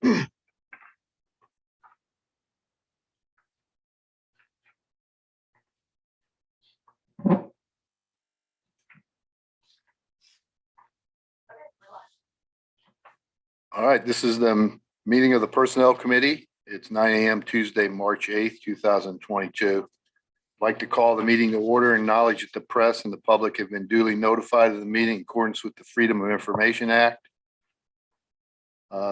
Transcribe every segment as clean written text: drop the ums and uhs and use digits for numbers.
All right, this is the meeting of the Personnel Committee. It's 9 a.m. Tuesday, March 8th, 2022. I'd like to call the meeting to order and acknowledge that the press and the public have been duly notified of the meeting in accordance with the Freedom of Information Act.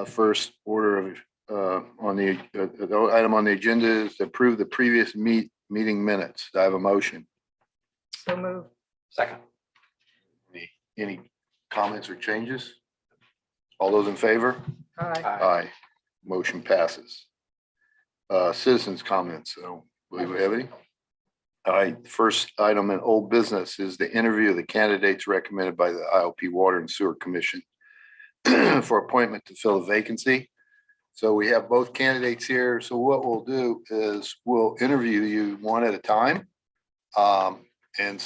First order of on the item on the agenda is to approve the previous meeting minutes. Do I have a motion? So move. Second. Any comments or changes? All those in favor? Aye. Aye. Motion passes. Citizens comments. I don't believe we have any. All right, first item in old business is the interview of the candidates recommended by the IOP Water and Sewer Commission for appointment to fill a vacancy. So we have both candidates here. So what we'll do is we'll interview you one at a time. And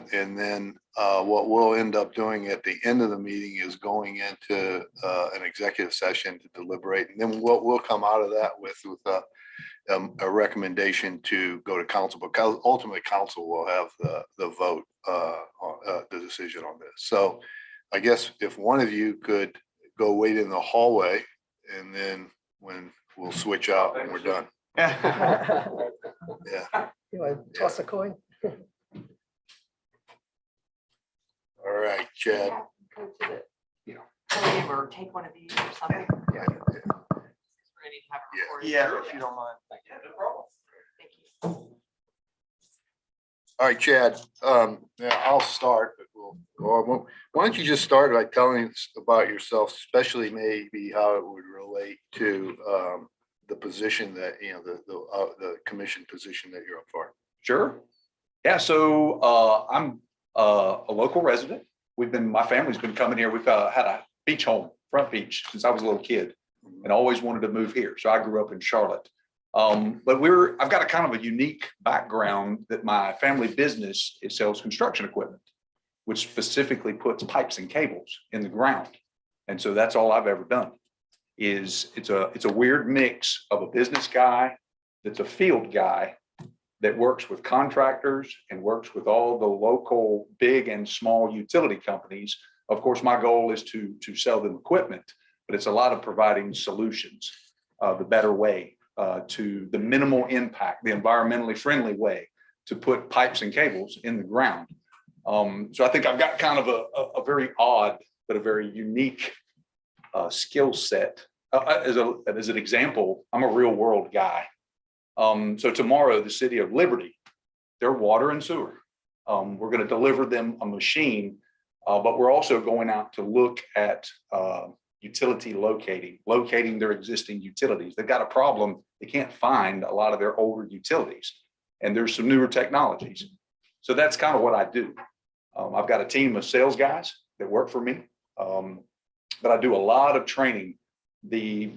then what we'll end up doing at the end of the meeting is going into an executive session to deliberate. And then we'll come out of that with a recommendation to go to council, because ultimately council will have the vote on the decision on this. So I guess if one of you could go wait in the hallway, and then when we'll switch out when we're done. Yeah. You want to toss a coin? All right, Chad. Go to the podium or take one of these or something. Yeah. We're gonna need to have it recorded. Yeah, if you don't mind. Thank you. All right, Chad, yeah, I'll start, but why don't you just start by telling us about yourself, especially maybe how it would relate to the position that, you know, the commission position that you're up for. Sure. Yeah, so I'm a local resident. My family's been coming here. We've had a beach home, Front Beach, since I was a little kid and always wanted to move here. So I grew up in Charlotte. But I've got a kind of a unique background that my family business sells construction equipment, which specifically puts pipes and cables in the ground. And so that's all I've ever done. It's a weird mix of a business guy that's a field guy that works with contractors and works with all the local big and small utility companies. Of course, my goal is to sell them equipment, but it's a lot of providing solutions, the better way, to the minimal impact, the environmentally friendly way to put pipes and cables in the ground. So I think I've got kind of a very odd, but a very unique skill set. As an example, I'm a real world guy. So tomorrow, the city of Liberty, their water and sewer, we're going to deliver them a machine, but we're also going out to look at utility locating their existing utilities. They've got a problem. They can't find a lot of their older utilities, and there's some newer technologies. So that's kind of what I do. I've got a team of sales guys that work for me, but I do a lot of training.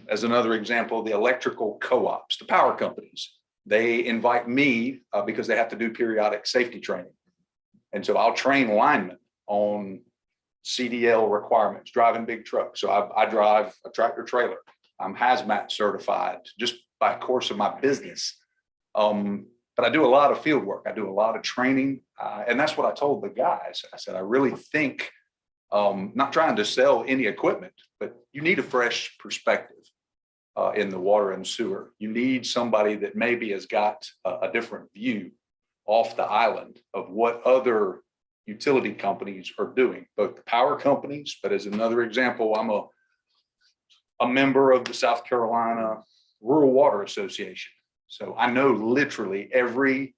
As another example, the electrical co-ops, the power companies, they invite me because they have to do periodic safety training. And so I'll train linemen on CDL requirements, driving big trucks. So I drive a tractor trailer. I'm hazmat certified just by course of my business. But I do a lot of field work. I do a lot of training. And that's what I told the guys. I said, I really think, not trying to sell any equipment, but you need a fresh perspective in the water and sewer. You need somebody that maybe has got a different view off the island of what other utility companies are doing, both the power companies, but as another example, I'm a member of the South Carolina Rural Water Association. So I know literally every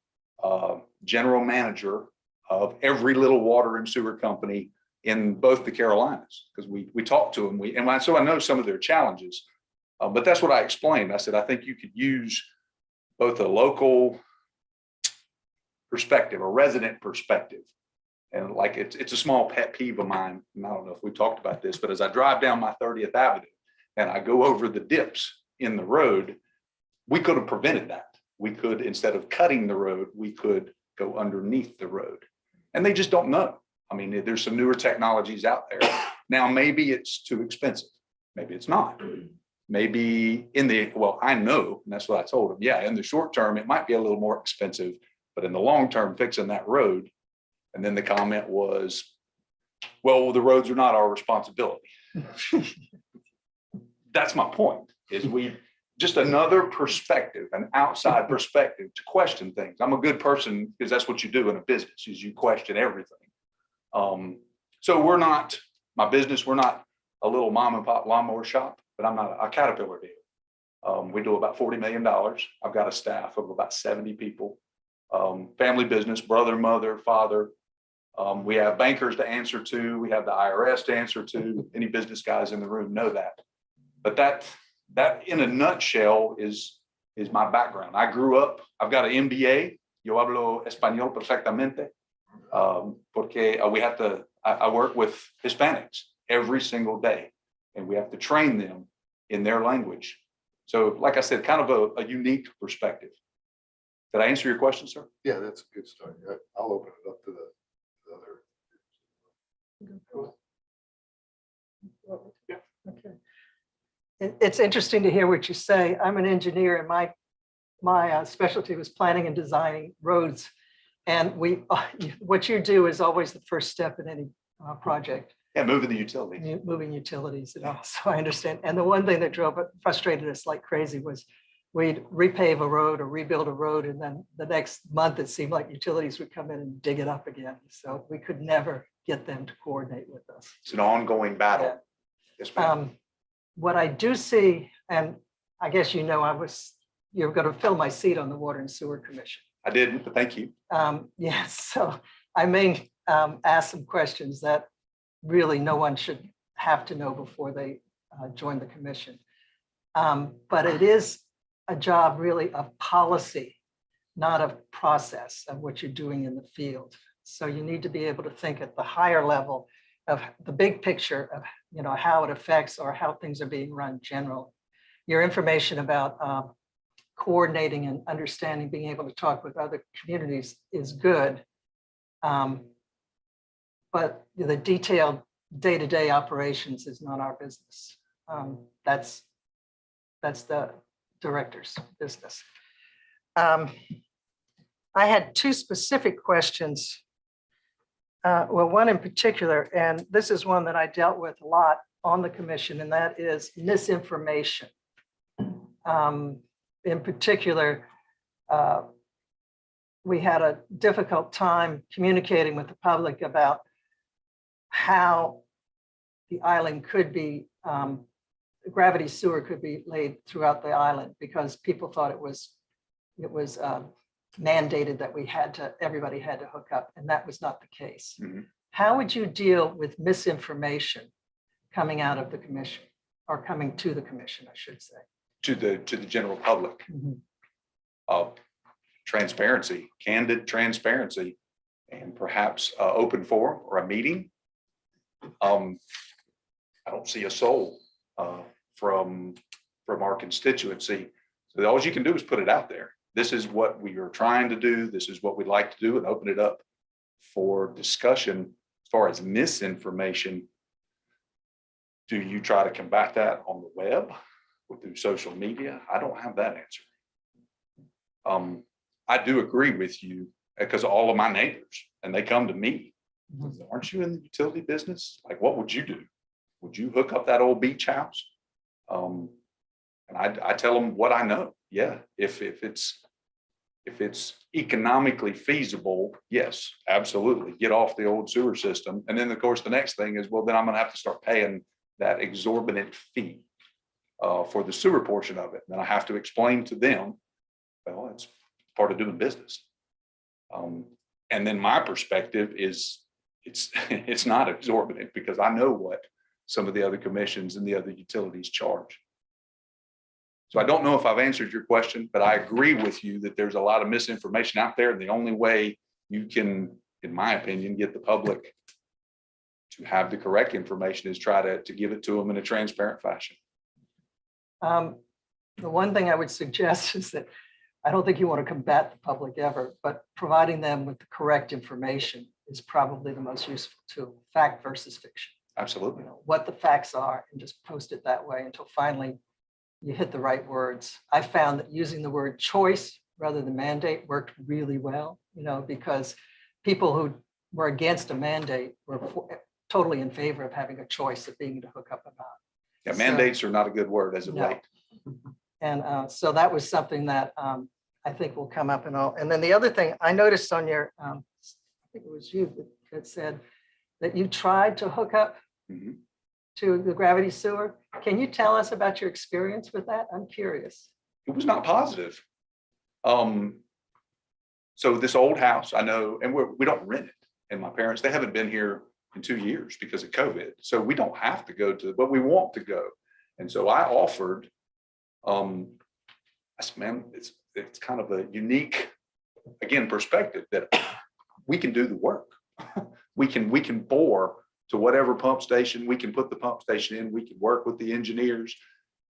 general manager of every little water and sewer company in both the Carolinas, because we talk to them. So I know some of their challenges, but that's what I explained. I said, I think you could use both a local perspective, a resident perspective. And like it's a small pet peeve of mine. And I don't know if we talked about this, but as I drive down my 30th Avenue and I go over the dips in the road, we could have prevented that. We could, instead of cutting the road, we could go underneath the road. And they just don't know. I mean, there's some newer technologies out there. Now, maybe it's too expensive. Maybe it's not. maybe in the, well, I know, and that's what I told him. Yeah, in the short term, it might be a little more expensive, but in the long term, fixing that road. And then the comment was, well, the roads are not our responsibility. That's my point, is we just another perspective, an outside perspective to question things. I'm a good person because that's what you do in a business, is you question everything. So we're not, my business, we're not a little mom and pop lawnmower shop, but I'm not a Caterpillar deal. We do about $40 million. I've got a staff of about 70 people. Family business, brother, mother, father. We have bankers to answer to. We have the IRS to answer to. Any business guys in the room know that. But that in a nutshell is my background. I grew up, I've got an MBA. Yo hablo español perfectamente. Porque we have to, I work with Hispanics every single day, and we have to train them in their language. So like I said, kind of a unique perspective. Did I answer your question, sir? Yeah, that's a good start. I'll open it up to the other. Yeah. Okay. It's interesting to hear what you say. I'm an engineer, and my specialty was planning and designing roads. And what you do is always the first step in any project. Yeah, moving the utility. Moving utilities, so I understand. And the one thing that frustrated us like crazy was we'd repave a road or rebuild a road, and then the next month it seemed like utilities would come in and dig it up again. So we could never get them to coordinate with us. It's an ongoing battle. Yeah. Yes, ma'am. What I do see, and I guess you know, you're going to fill my seat on the Water and Sewer Commission. I didn't, but thank you. Yes, so I may ask some questions that really no one should have to know before they join the commission. But it is a job really of policy, not of process of what you're doing in the field. So you need to be able to think at the higher level of the big picture of, you know, how it affects or how things are being run generally. Your information about coordinating and understanding, being able to talk with other communities is good. But the detailed day-to-day operations is not our business. That's the director's business. I had two specific questions. Well, one in particular, and this is one that I dealt with a lot on the commission, and that is misinformation. In particular, we had a difficult time communicating with the public about how the island could be, gravity sewer could be laid throughout the island, because people thought it was mandated that everybody had to hook up, and that was not the case. Mm-hmm. How would you deal with misinformation coming out of the commission, or coming to the commission, I should say? To the general public. Mm-hmm. Transparency, candid transparency, and perhaps open forum or a meeting. I don't see a soul from our constituency. So all you can do is put it out there. This is what we are trying to do. This is what we'd like to do, and open it up for discussion. As far as misinformation, do you try to combat that on the web or through social media? I don't have that answer. I do agree with you, because all of my neighbors, and they come to me, aren't you in the utility business? Like, what would you do? Would you hook up that old beach house? And I tell them what I know. Yeah, if it's economically feasible, yes, absolutely. Get off the old sewer system. And then of course, the next thing is, well, then I'm gonna have to start paying that exorbitant fee for the sewer portion of it. And I have to explain to them, well, it's part of doing business. And then my perspective is it's not exorbitant, because I know what some of the other commissions and the other utilities charge. So I don't know if I've answered your question, but I agree with you that there's a lot of misinformation out there. And the only way you can, in my opinion, get the public to have the correct information is try to give it to them in a transparent fashion. The one thing I would suggest is that I don't think you want to combat the public ever, but providing them with the correct information is probably the most useful tool. Fact versus fiction. Absolutely. You know, what the facts are, and just post it that way until finally you hit the right words. I found that using the word choice rather than mandate worked really well, because people who were against a mandate were totally in favor of having a choice of being to hook up about. Yeah, mandates are not a good word as of No. late. And so that was something that I think will come up and all. And then the other thing I noticed on your, I think it was you that said that you tried to hook up Mhm. to the gravity sewer. Can you tell us about your experience with that? I'm curious. It was not positive. So this old house, I know, and we don't rent it. And my parents, they haven't been here in 2 years because of COVID. So we don't have to go to, but we want to go. And so I offered, I said, man, it's kind of a unique, again, perspective that we can do the work. We can bore to whatever pump station, we can put the pump station in, we can work with the engineers.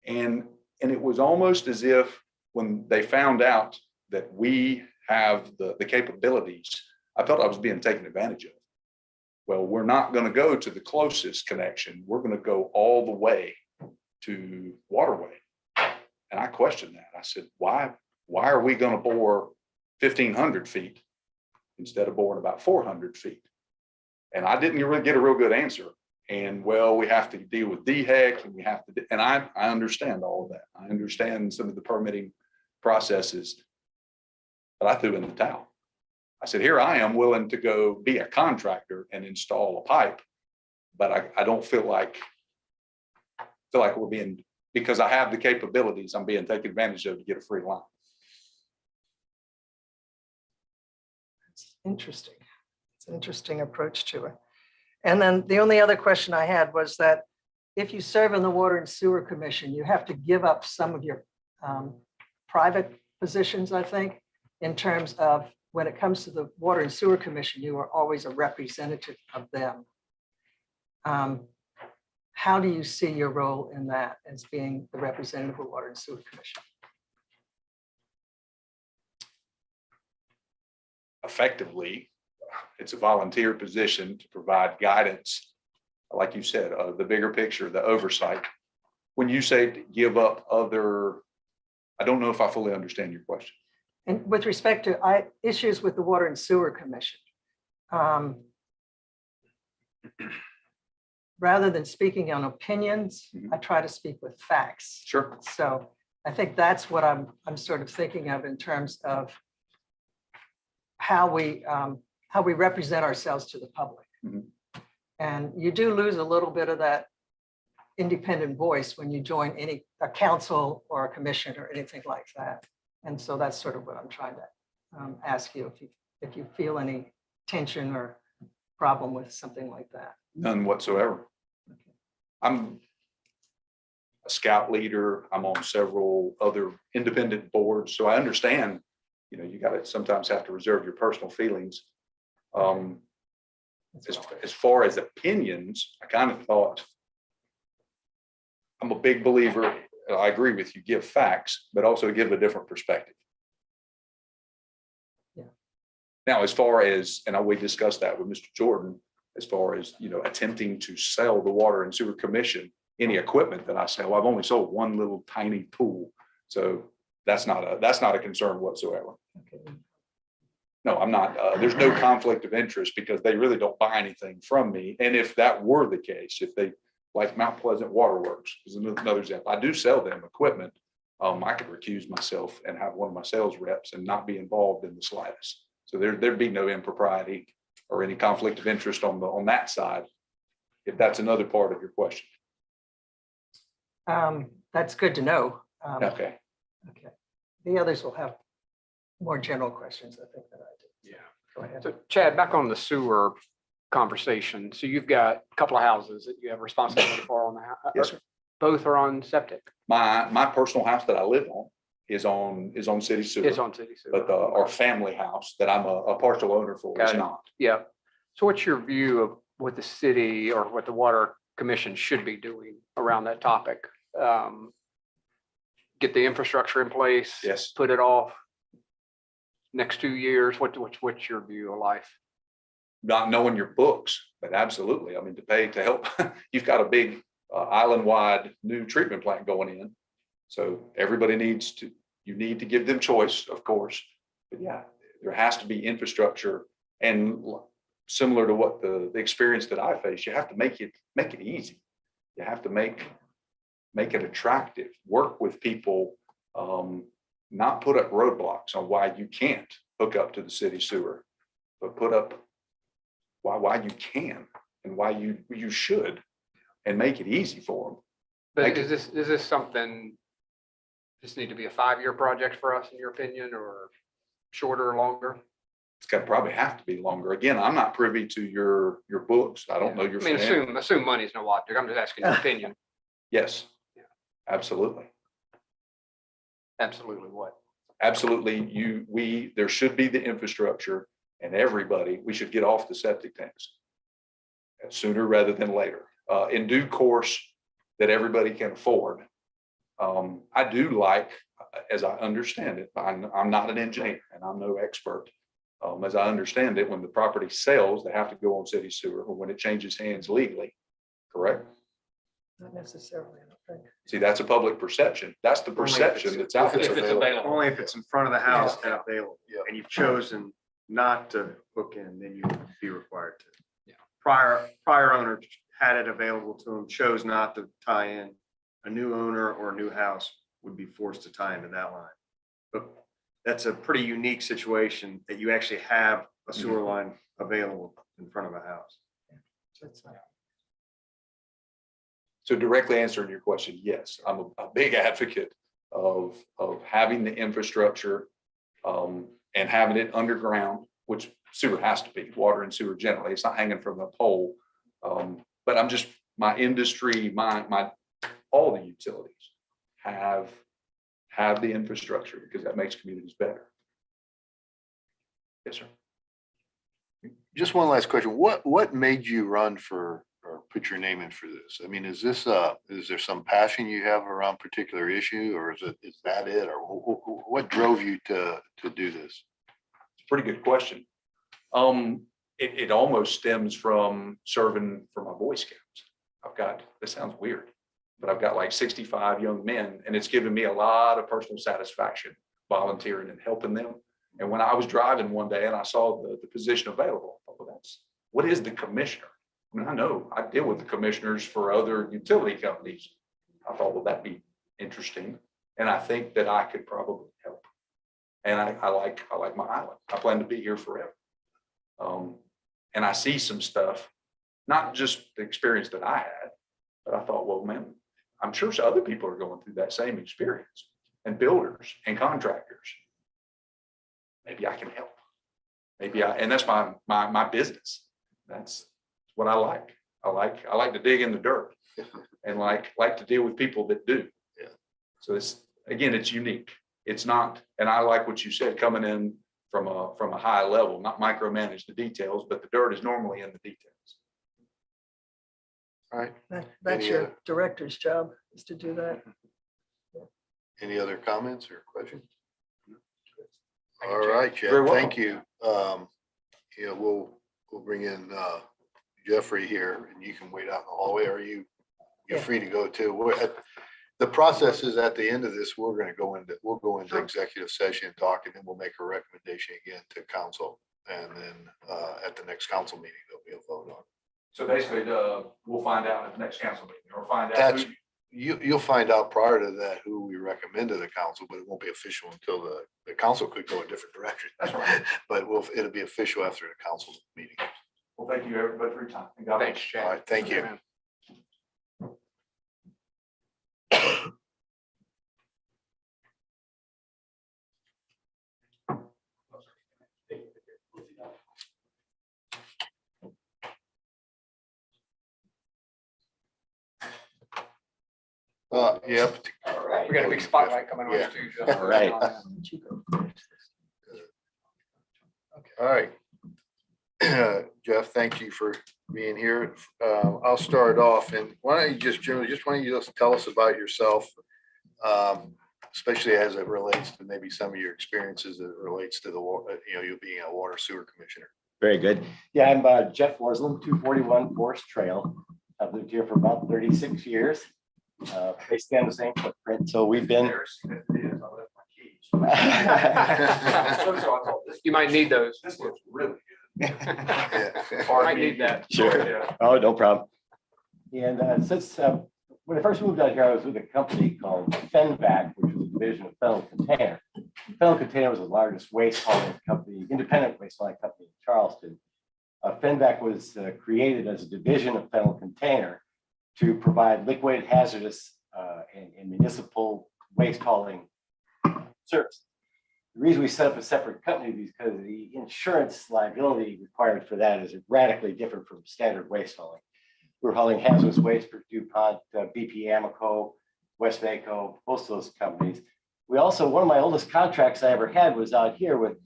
And it was almost as if when they found out that we have the capabilities, I felt I was being taken advantage of. Well, we're not going to go to the closest connection. We're going to go all the way to Waterway. And I questioned that. I said, why are we going to bore 1,500 feet instead of boring about 400 feet? And I didn't really get a real good answer. And well, we have to deal with DHEC and we have to, and I understand all of that. I understand some of the permitting processes, but I threw in the towel. I said, here I am willing to go be a contractor and install a pipe, but I don't feel like we're being, because I have the capabilities, I'm being taken advantage of to get a free line. It's interesting. It's an interesting approach to it. And then the only other question I had was that if you serve in the Water and Sewer Commission, you have to give up some of your private positions, I think, in terms of when it comes to the Water and Sewer Commission, you are always a representative of them. How do you see your role in that as being the representative of Water and Sewer Commission? Effectively, it's a volunteer position to provide guidance, like you said, the bigger picture, the oversight. When you say to give up other, I don't know if I fully understand your question. And with respect to issues with the Water and Sewer Commission, rather than speaking on opinions, I try to speak with facts. Sure. So I think that's what I'm sort of thinking of in terms of how we represent ourselves to the public. Mhm. And you do lose a little bit of that independent voice when you join a council or a commission or anything like that. And so that's sort of what I'm trying to ask you, if you feel any tension or problem with something like that. None whatsoever. Okay. I'm a scout leader. I'm on several other independent boards. So I understand, you got to sometimes have to reserve your personal feelings. As far as opinions, I kind of thought, I'm a big believer. I agree with you, give facts, but also give a different perspective. Yeah. Now, as far as, and we discussed that with Mr. Jordan, as far as, attempting to sell the Water and Sewer Commission, any equipment that I sell, I've only sold one little tiny pool. So that's not a concern whatsoever. Okay. No, I'm not. There's no conflict of interest because they really don't buy anything from me. And if that were the case, if they, like Mount Pleasant Waterworks is another example, I do sell them equipment. I could recuse myself and have one of my sales reps and not be involved in the slightest. So there'd be no impropriety or any conflict of interest on that side, if that's another part of your question. That's good to know. Okay. Okay. The others will have more general questions, I think, than I do. Yeah. Go ahead. So Chad, back on the sewer conversation. So you've got a couple of houses that you have responsibility for on the house. Yes, sir. Both are on septic. My personal house that I live on is on city sewer. It's on city sewer. But our family house that I'm a partial owner for is Got it. not. Yeah. So what's your view of what the city or what the Water Commission should be doing around that topic? Get the infrastructure in place. Yes. Put it off next 2 years. What's your view of life? Not knowing your books, but absolutely. I mean, to help, you've got a big island-wide new treatment plant going in. So everybody you need to give them choice, of course. But yeah, there has to be infrastructure, and similar to what the experience that I faced, you have to make it easy. You have to make it attractive, work with people, not put up roadblocks on why you can't hook up to the city sewer, but put up why you can and why you should, and make it easy for them. But is this something, this need to be a 5-year project for us, in your opinion, or shorter or longer? It's got to probably have to be longer. Again, I'm not privy to your books. I don't know your. I mean, assume money's no object. I'm just asking your opinion. Yes, absolutely. Absolutely what? Absolutely. There should be the infrastructure, and we should get off the septic tanks sooner rather than later, in due course that everybody can afford. I do like, as I understand it, I'm not an engineer and I'm no expert. As I understand it, when the property sells, they have to go on city sewer, or when it changes hands legally, correct? Not necessarily, I don't think. See, that's a public perception. That's the perception that's out If there. it's available. Only if it's in front of the house and available, Yeah. and you've chosen not to hook in, then you would be required to. Yeah. Prior owner had it available to them, chose not to tie in. A new owner or a new house would be forced to tie into that line. But that's a pretty unique situation that you actually have a sewer line available in front of a house. So it's not- So directly answering your question, yes, I'm a big advocate of having the infrastructure, and having it underground, which sewer has to be, water and sewer generally. It's not hanging from a pole. But I'm just, my industry, all the utilities have the infrastructure, because that makes communities better. Yes, sir. Just one last question. What made you run for, or put your name in for this? I mean, is there some passion you have around particular issue, or is that it? Or what drove you to do this? It's a pretty good question. It almost stems from serving for my Boy Scouts. This sounds weird, but I've got like 65 young men, and it's given me a lot of personal satisfaction volunteering and helping them. And when I was driving one day and I saw the position available, I thought, well, what is the commissioner? I mean, I know I deal with the commissioners for other utility companies. I thought, well, that'd be interesting. And I think that I could probably help. And I like my island. I plan to be here forever. And I see some stuff, not just the experience that I had, but I thought, well, man, I'm sure other people are going through that same experience, and builders and contractors. Maybe I can help. And that's my business. That's what I like. I like to dig in the dirt, and like to deal with people that do. Yeah. So it's unique. It's not, and I like what you said, coming in from a high level, not micromanage the details, but the dirt is normally in the details. All right. That's your director's job, is to do that. Any other comments or questions? Thank you, All Jeff. right, Jeff, Very welcome. thank you. We'll bring in Jeffrey here, and you can wait out in the hallway, or you're Yeah. free to go too. The process is, at the end of this, we'll go into executive session and talk, and then we'll make a recommendation again to council. And then at the next council meeting, there'll be a vote on. So basically, we'll find out at the next council meeting, or find out. That's, you'll find out prior to that who we recommend to the council, but it won't be official until the council could go a different direction. That's right. But it'll be official after the council meeting. Well, thank you, everybody, for your time. And God bless. Thanks, Chad. All right, thank you. Yep. All right. We got a big spotlight coming on Yeah. us too. Jeff. All right. Why don't you go first? All right. Jeff, thank you for being here. I'll start off, and why don't you just tell us about yourself, especially as it relates to maybe some of your experiences as it relates to you being a water sewer commissioner. Very good. Yeah, I'm Jeff Worsley, 241 Forest Trail. I've lived here for about 36 years. basically on the same footprint. So we've been. You might need those. This looks really good. Might need that. Sure. Oh, no problem. And since when I first moved out here, I was with a company called Fenvac, which was a division of Fennel Container. Fennel Container was the largest waste hauling company, independent waste hauling company in Charleston. Fenvac was created as a division of Fennel Container to provide liquid, hazardous, and municipal waste hauling service. The reason we set up a separate company is because the insurance liability required for that is radically different from standard waste hauling. We're hauling hazardous waste for DuPont, BP Amoco, Westvaco, most of those companies. We also, one of my oldest contracts I ever had was out here with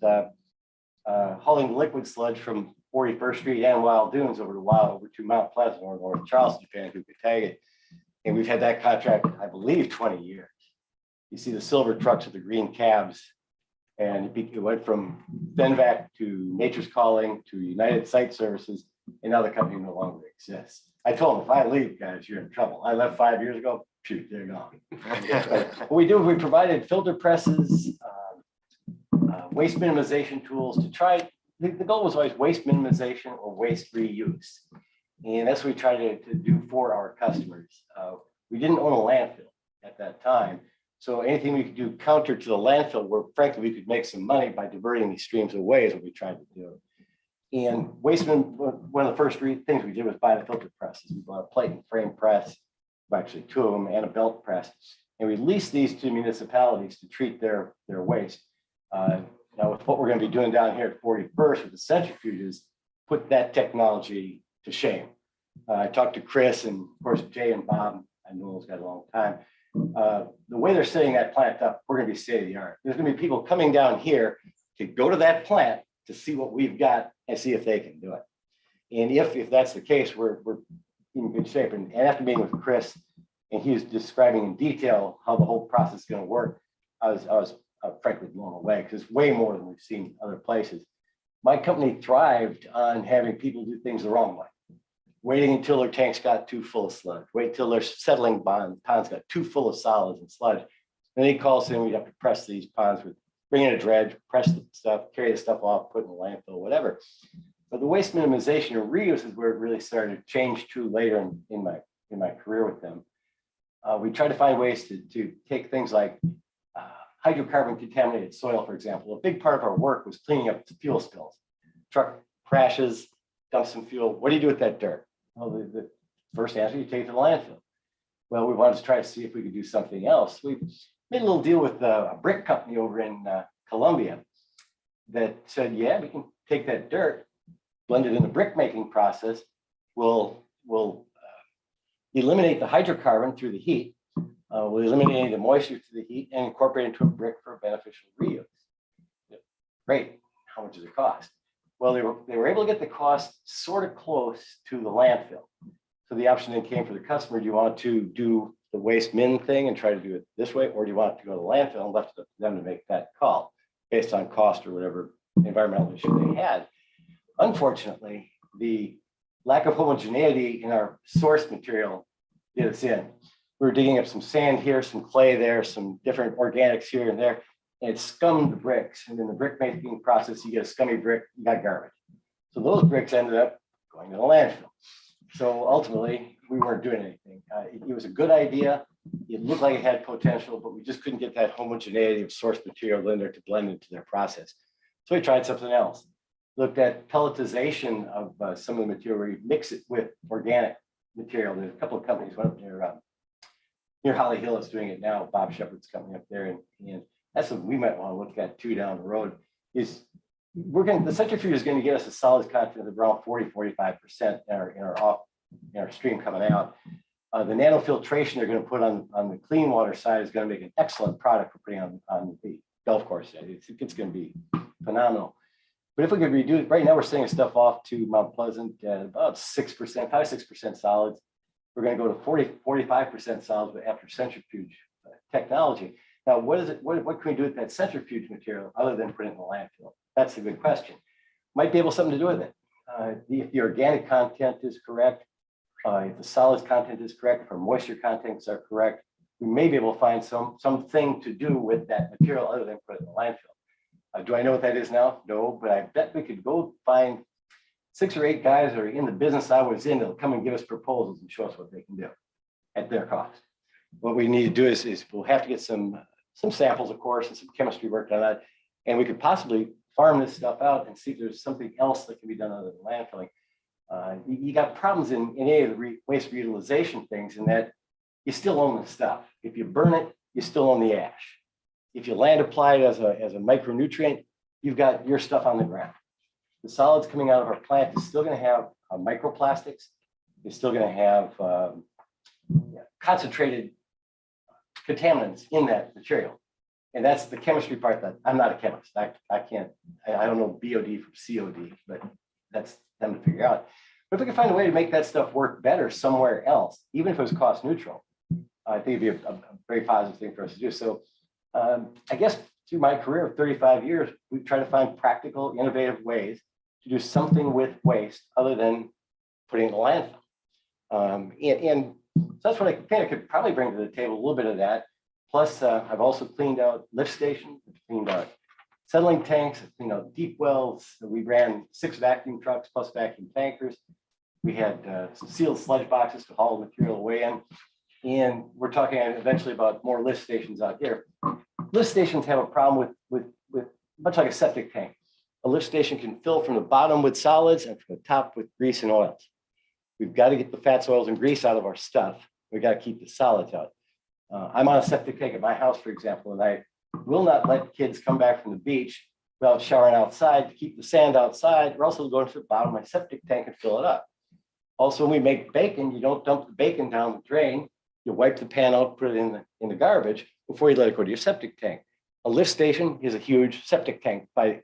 hauling liquid sludge from 41st Street and Wild Dunes over to Mount Pleasant or North Charleston, depending who could tag it. And we've had that contract, I believe, 20 years. You see the silver trucks with the green cabs, and it went from Fenvac to Nature's Calling to United Site Services, and now the company no longer exists. I told them, if I leave, guys, you're in trouble. I left 5 years ago. Shoot, they're gone. What we do is we provided filter presses, waste minimization tools to try. The goal was always waste minimization or waste reuse. And that's what we try to do for our customers. We didn't own a landfill at that time. So anything we could do counter to the landfill where frankly we could make some money by diverting these streams away is what we tried to do. And one of the first things we did was buy the filter presses. We bought a plate and frame press, actually two of them, and a belt press. And we leased these to municipalities to treat their waste. Now with what we're going to be doing down here at 41st with the centrifuges, put that technology to shame. I talked to Chris and of course Jay and Bob. I know those guys a long time. The way they're setting that plant up, we're going to be state of the art. There's going to be people coming down here to go to that plant to see what we've got and see if they can do it. And if that's the case, we're in good shape. And after meeting with Chris, and he was describing in detail how the whole process is going to work, I was frankly blown away because it's way more than we've seen other places. My company thrived on having people do things the wrong way. Waiting until their tanks got too full of sludge, wait till their settling ponds got too full of solids and sludge. Then he calls in, we'd have to press these ponds with, bring in a dredge, press the stuff, carry the stuff off, put in the landfill, whatever. But the waste minimization or reuse is where it really started to change to later in my career with them. We tried to find ways to take things like hydrocarbon contaminated soil, for example. A big part of our work was cleaning up the fuel spills. Truck crashes, dump some fuel. What do you do with that dirt? Well, the first answer, you take it to the landfill. Well, we wanted to try to see if we could do something else. We made a little deal with a brick company over in Colombia that said, yeah, we can take that dirt, blend it in the brick making process. We'll eliminate the hydrocarbon through the heat. We'll eliminate the moisture through the heat and incorporate it into a brick for beneficial reuse. Great. How much does it cost? Well, they were able to get the cost sort of close to the landfill. So the option then came for the customer. Do you want to do the waste min thing and try to do it this way, or do you want it to go to the landfill and left it up to them to make that call based on cost or whatever environmental issue they had? Unfortunately, the lack of homogeneity in our source material did us in. We were digging up some sand here, some clay there, some different organics here and there, and it scummed the bricks. And in the brick making process, you get a scummy brick, you got garbage. So those bricks ended up going to the landfill. So ultimately, we weren't doing anything. It was a good idea. It looked like it had potential, but we just couldn't get that homogeneity of source material in there to blend into their process. So we tried something else. Looked at pelletization of some of the material where you mix it with organic material. There's a couple of companies went up there near Holly Hill is doing it now. Bob Shepard's company up there, and that's what we might want to look at too down the road. Is the centrifuge is going to get us a solid content of around 40–45% in our stream coming out. The nanofiltration they're going to put on the clean water side is going to make an excellent product for putting on the golf course side. It's going to be phenomenal. But if we could redo it, right now we're sending stuff off to Mount Pleasant at about 6%, 5–6% solids. We're going to go to 40–45% solids after centrifuge technology. Now, what can we do with that centrifuge material other than put it in the landfill? That's a good question. Might be able something to do with it. If the organic content is correct, If the solids content is correct, if our moisture contents are correct, we may be able to find something to do with that material other than put it in the landfill. Do I know what that is now? No, but I bet we could go find 6 or 8 guys that are in the business I was in that'll come and give us proposals and show us what they can do at their cost. What we need to do is we'll have to get some samples, of course, and some chemistry work on that. And we could possibly farm this stuff out and see if there's something else that can be done other than landfilling. You got problems in any of the waste reutilization things in that you still own the stuff. If you burn it, you still own the ash. If you land apply it as a micronutrient, you've got your stuff on the ground. The solids coming out of our plant is still going to have microplastics. It's still going to have concentrated contaminants in that material. And that's the chemistry part that I'm not a chemist. I don't know BOD from COD, but that's them to figure out. But if we can find a way to make that stuff work better somewhere else, even if it was cost neutral, I think it'd be a very positive thing for us to do. So I guess through my career of 35 years, we've tried to find practical, innovative ways to do something with waste other than putting it in the landfill. And so that's what I think I could probably bring to the table, a little bit of that. Plus, I've also cleaned out lift stations, cleaned out settling tanks, cleaned out deep wells. We ran 6 vacuum trucks plus vacuum tankers. We had some sealed sludge boxes to haul material away in. And we're talking eventually about more lift stations out here. Lift stations have a problem with much like a septic tank. A lift station can fill from the bottom with solids and from the top with grease and oils. We've got to get the fats, oils, and grease out of our stuff. We've got to keep the solids out. I'm on a septic tank at my house, for example, and I will not let kids come back from the beach without showering outside to keep the sand outside. We're also going to the bottom of my septic tank and fill it up. Also, when we make bacon, you don't dump the bacon down the drain. You wipe the pan out, put it in the garbage before you let it go to your septic tank. A lift station is a huge septic tank by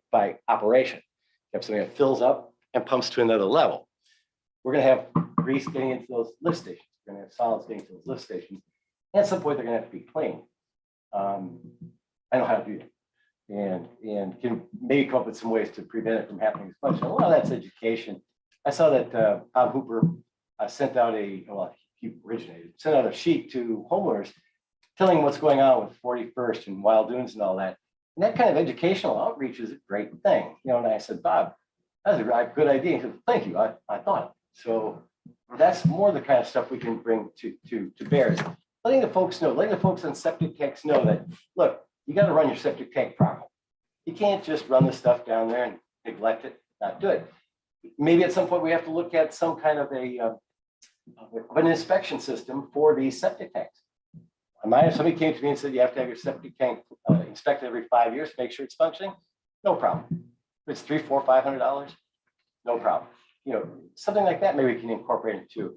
operation. You have something that fills up and pumps to another level. We're going to have grease getting into those lift stations. We're going to have solids getting into those lift stations. And at some point, they're going to have to be cleaned. I know how to do that. And can maybe come up with some ways to prevent it from happening as much. And a lot of that's education. I saw that Bob Hooper sent out he sent out a sheet to homeowners telling them what's going on with 41st and Wild Dunes and all that. And that kind of educational outreach is a great thing. And I said, Bob, that's a good idea. He said, thank you. I thought. So that's more the kind of stuff we can bring to bear. Letting the folks know, letting the folks on septic tanks know that, look, you got to run your septic tank properly. You can't just run the stuff down there and neglect it, not do it. Maybe at some point we have to look at some kind of an inspection system for these septic tanks. Somebody came to me and said, you have to have your septic tank inspected every 5 years to make sure it's functioning. No problem. If it's $300, $400, $500, no problem. Something like that, maybe we can incorporate it too.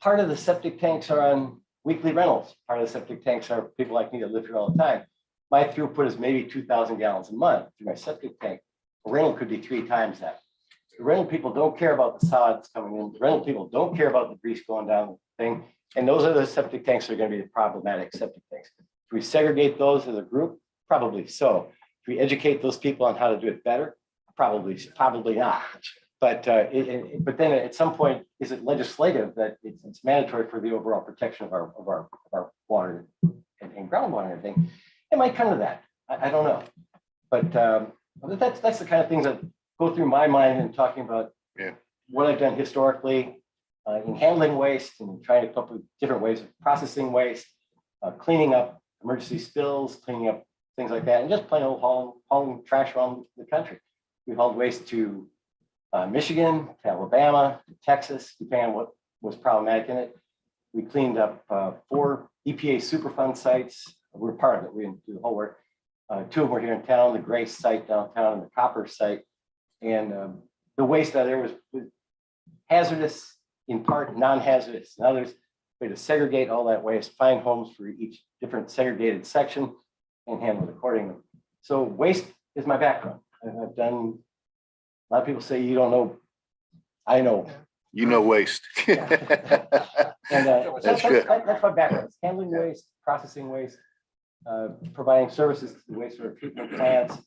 Part of the septic tanks are on weekly rentals. Part of the septic tanks are people like me that live here all the time. My throughput is maybe 2,000 gallons a month through my septic tank. A rental could be 3 times that. The rental people don't care about the solids coming in. The rental people don't care about the grease going down the thing. And those are the septic tanks that are going to be the problematic septic tanks. If we segregate those as a group, probably so. If we educate those people on how to do it better, probably not. But then at some point, is it legislative that it's mandatory for the overall protection of our water and groundwater and everything? It might come to that. I don't know. But that's the kind of things that go through my mind in talking about what I've done historically in handling waste and trying to come up with different ways of processing waste, cleaning up emergency spills, cleaning up things like that, and just plain old hauling trash around the country. We hauled waste to Michigan, to Alabama, to Texas, depending on what was problematic in it. We cleaned up 4 EPA Superfund sites. We're part of it. We didn't do the whole work. 2 of them were here in town, the Grace site downtown and the Copper site. And the waste out there was hazardous, in part non-hazardous. In others, we had to segregate all that waste, find homes for each different segregated section and handle it accordingly. So waste is my background. I've done, a lot of people say you don't know. I know. You know waste. And That's good. that's my background. It's handling waste, processing waste, providing services to the wastewater treatment plants.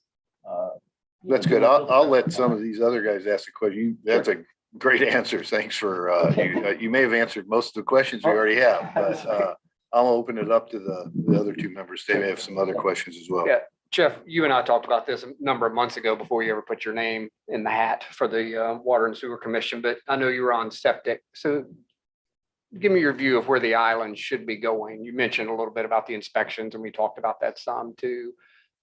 That's good. I'll let some of these other guys ask the question. That's a Great answers. Thanks for, you may have answered most of the questions we already have, but I'll open it up to the other two members. They may have some other questions as well. Yeah. Jeff, you and I talked about this a number of months ago before you ever put your name in the hat for the Water and Sewer Commission, but I know you were on septic. So give me your view of where the island should be going. You mentioned a little bit about the inspections and we talked about that some too.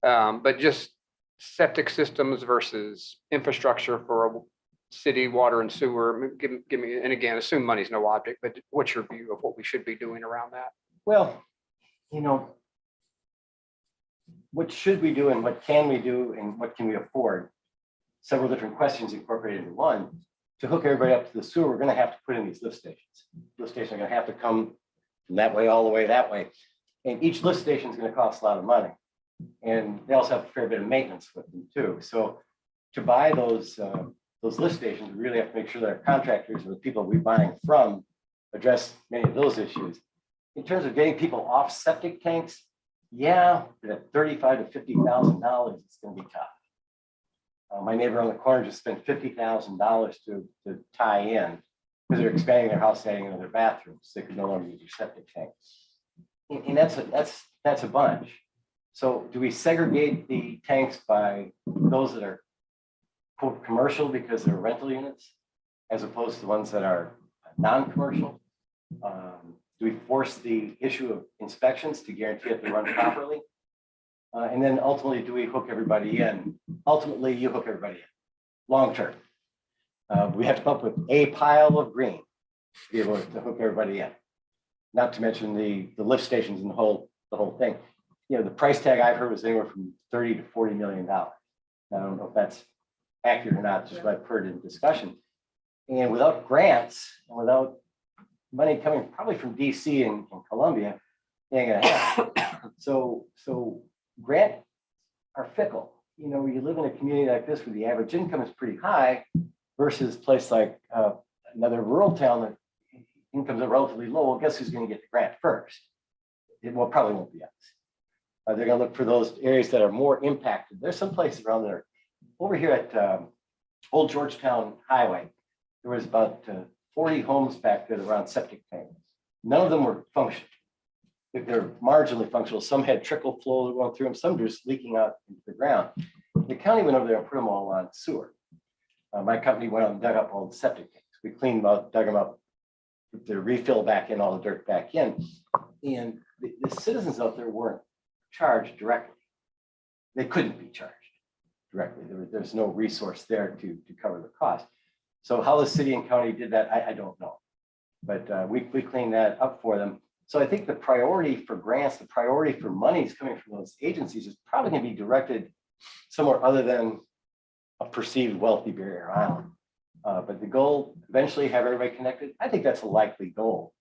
But just septic systems versus infrastructure for a city water and sewer. Give me, and again, assume money's no object, but what's your view of what we should be doing around that? Well, you know, what should we do and what can we do and what can we afford? Several different questions incorporated into one. To hook everybody up to the sewer, we're going to have to put in these lift stations. Lift stations are going to have to come from that way all the way that way. And each lift station is going to cost a lot of money. And they also have a fair bit of maintenance with them too. So to buy those lift stations, we really have to make sure that our contractors or the people we're buying from address many of those issues. In terms of getting people off septic tanks, yeah, but at $35,000 to $50,000, it's going to be tough. My neighbor on the corner just spent $50,000 to tie in because they're expanding their house, adding another bathroom, so they could no longer use their septic tank. And that's a bunch. So do we segregate the tanks by those that are quote commercial because they're rental units, as opposed to the ones that are non-commercial? Do we force the issue of inspections to guarantee that they run properly? And then ultimately, do we hook everybody in? Ultimately, you hook everybody in, long term. We have to come up with a pile of green to be able to hook everybody in. Not to mention the lift stations and the whole thing. You know, the price tag I've heard was anywhere from $30 to $40 million. I don't know if that's accurate or not, just what I've heard in discussion. And without grants and without money coming probably from DC and Columbia, they ain't gonna happen. So grants are fickle. You know, you live in a community like this where the average income is pretty high versus a place like another rural town that incomes are relatively low. Well, guess who's going to get the grant first? It probably won't be us. They're going to look for those areas that are more impacted. There's some places around there. Over here at Old Georgetown Highway, there was about 40 homes back there around septic tanks. None of them were functioning. They're marginally functional. Some had trickle flow going through them. Some just leaking out into the ground. The county went over there and put them all on sewer. My company went out and dug up all the septic tanks. We cleaned them out, dug them up, put the refill back in, all the dirt back in. And the citizens out there weren't charged directly. They couldn't be charged directly. There's no resource there to cover the cost. So how the city and county did that, I don't know. But we cleaned that up for them. So I think the priority for grants, the priority for monies coming from those agencies is probably going to be directed somewhere other than a perceived wealthy barrier island. But the goal, eventually have everybody connected, I think that's a likely goal.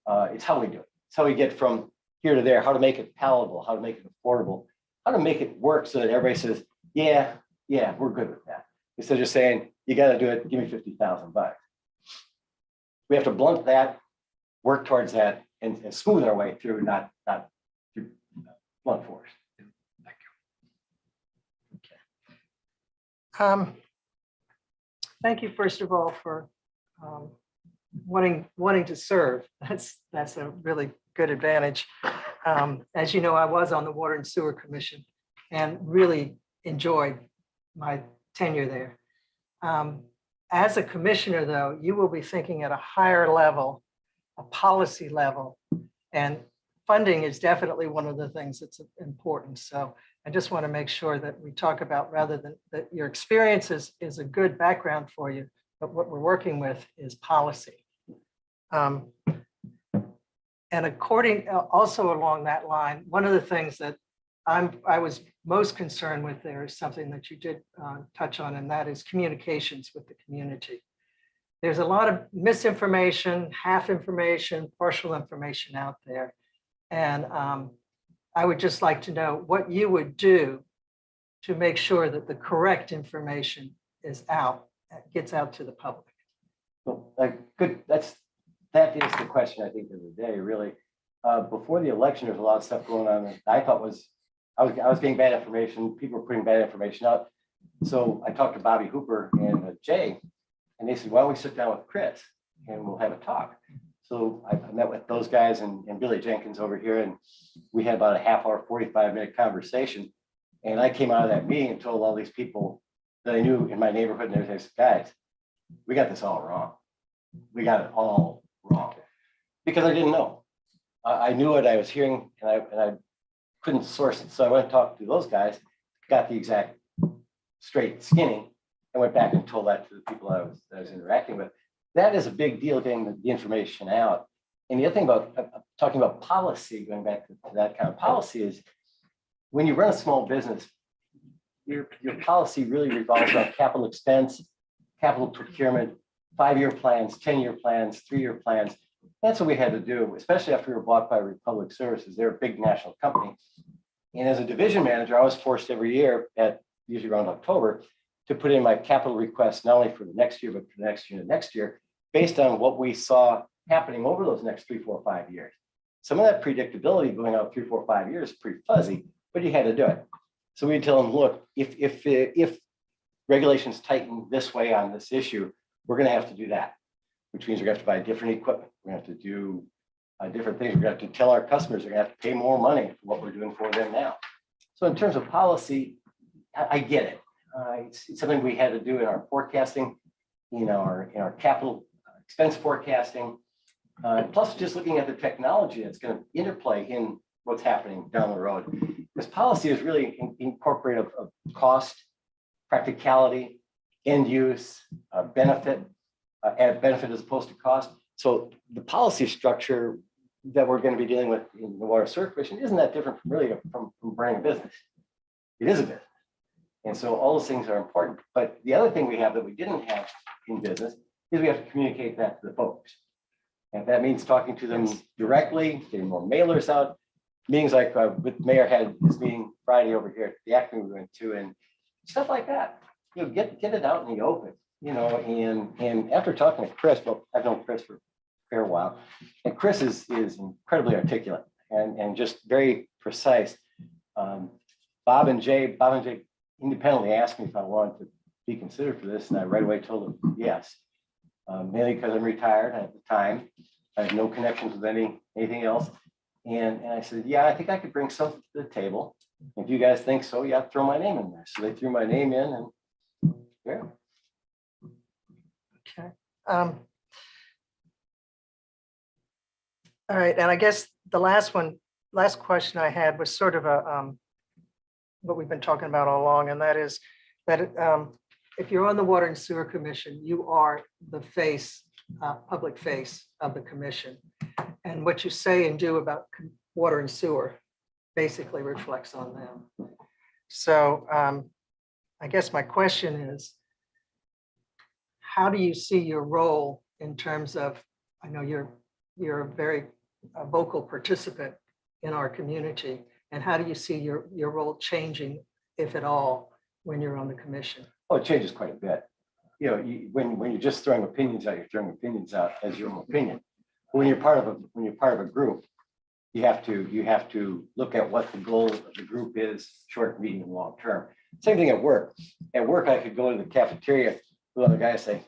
It's how we do it. It's how we get from here to there, how to make it palatable, how to make it affordable, how to make it work so that everybody says, yeah, we're good with that. Instead of just saying, you got to do it, give me $50,000. We have to blunt that, work towards that, and smooth our way through, not through blunt force. Thank you. Okay. Thank you, first of all, for wanting to serve. That's a really good advantage. As you know, I was on the Water and Sewer Commission and really enjoyed my tenure there. As a commissioner, though, you will be thinking at a higher level, a policy level, and funding is definitely one of the things that's important. So I just want to make sure that we talk about, rather than that your experience is a good background for you, but what we're working with is policy. And also along that line, one of the things that I was most concerned with there is something that you did touch on, and that is communications with the community. There's a lot of misinformation, half information, partial information out there. And I would just like to know what you would do to make sure that the correct information is out, gets out to the public. Well, good. That is the question, I think, of the day, really. Before the election, there's a lot of stuff going on that I thought I was getting bad information. People were putting bad information out. So I talked to Bobby Hooper and Jay, And they said, why don't we sit down with Chris and we'll have a talk? So I met with those guys and Billy Jenkins over here, and we had about a half hour, 45-minute conversation. And I came out of that meeting and told all these people that I knew in my neighborhood and everything, I said, guys, we got this all wrong. We got it all wrong. Because I didn't know. I knew what I was hearing, and I couldn't source it. So I went and talked to those guys, got the exact straight skinning, and went back and told that to the people I was interacting with. That is a big deal, getting the information out. And the other thing about talking about policy, going back to that kind of policy, is when you run a small business, your policy really revolves around capital expense, capital procurement, 5-year plans, 10-year plans, 3-year plans. That's what we had to do, especially after we were bought by Republic Services. They're a big national company. And as a division manager, I was forced every year at usually around October to put in my capital requests, not only for the next year, but for the next year and next year, based on what we saw happening over those next 3, 4, 5 years. Some of that predictability going out 3, 4, 5 years is pretty fuzzy, but you had to do it. So we tell them, look, if regulations tighten this way on this issue, we're going to have to do that, which means we're going to have to buy different equipment. We're going to have to do different things. We're going to have to tell our customers they're going to have to pay more money for what we're doing for them now. So in terms of policy, I get it. It's something we had to do in our forecasting, in our capital expense forecasting, plus just looking at the technology that's going to interplay in what's happening down the road. This policy is really incorporative of cost, practicality, end use, benefit as opposed to cost. So the policy structure that we're going to be dealing with in the Water Sewer Commission isn't that different from running a business. It is a business. And so all those things are important. But the other thing we have that we didn't have in business is we have to communicate that to the folks. And if that means talking to them directly, getting more mailers out, meetings like with Mayor had this meeting Friday over here at the acting we went to, and stuff like that. Get it out in the open, and after talking to Chris, well, I've known Chris for a fair while, and Chris is incredibly articulate and just very precise. Bob and Jay independently asked me if I wanted to be considered for this, and I right away told them yes, mainly because I'm retired at the time. I have no connections with anything else. And I said, yeah, I think I could bring something to the table. If you guys think so, yeah, throw my name in there. So they threw my name in, and yeah. Okay. All right, and I guess the last question I had was sort of what we've been talking about all along, and that is that if you're on the Water and Sewer Commission, you are the public face of the commission. And what you say and do about water and sewer basically reflects on them. So I guess my question is, how do you see your role in terms of, I know you're a very vocal participant in our community, and how do you see your role changing, if at all, when you're on the commission? Oh, it changes quite a bit. When you're just throwing opinions out, you're throwing opinions out as your own opinion. When you're part of a group, you have to look at what the goal of the group is, short, medium, and long term. Same thing at work. At work, I could go to the cafeteria with other guys, say,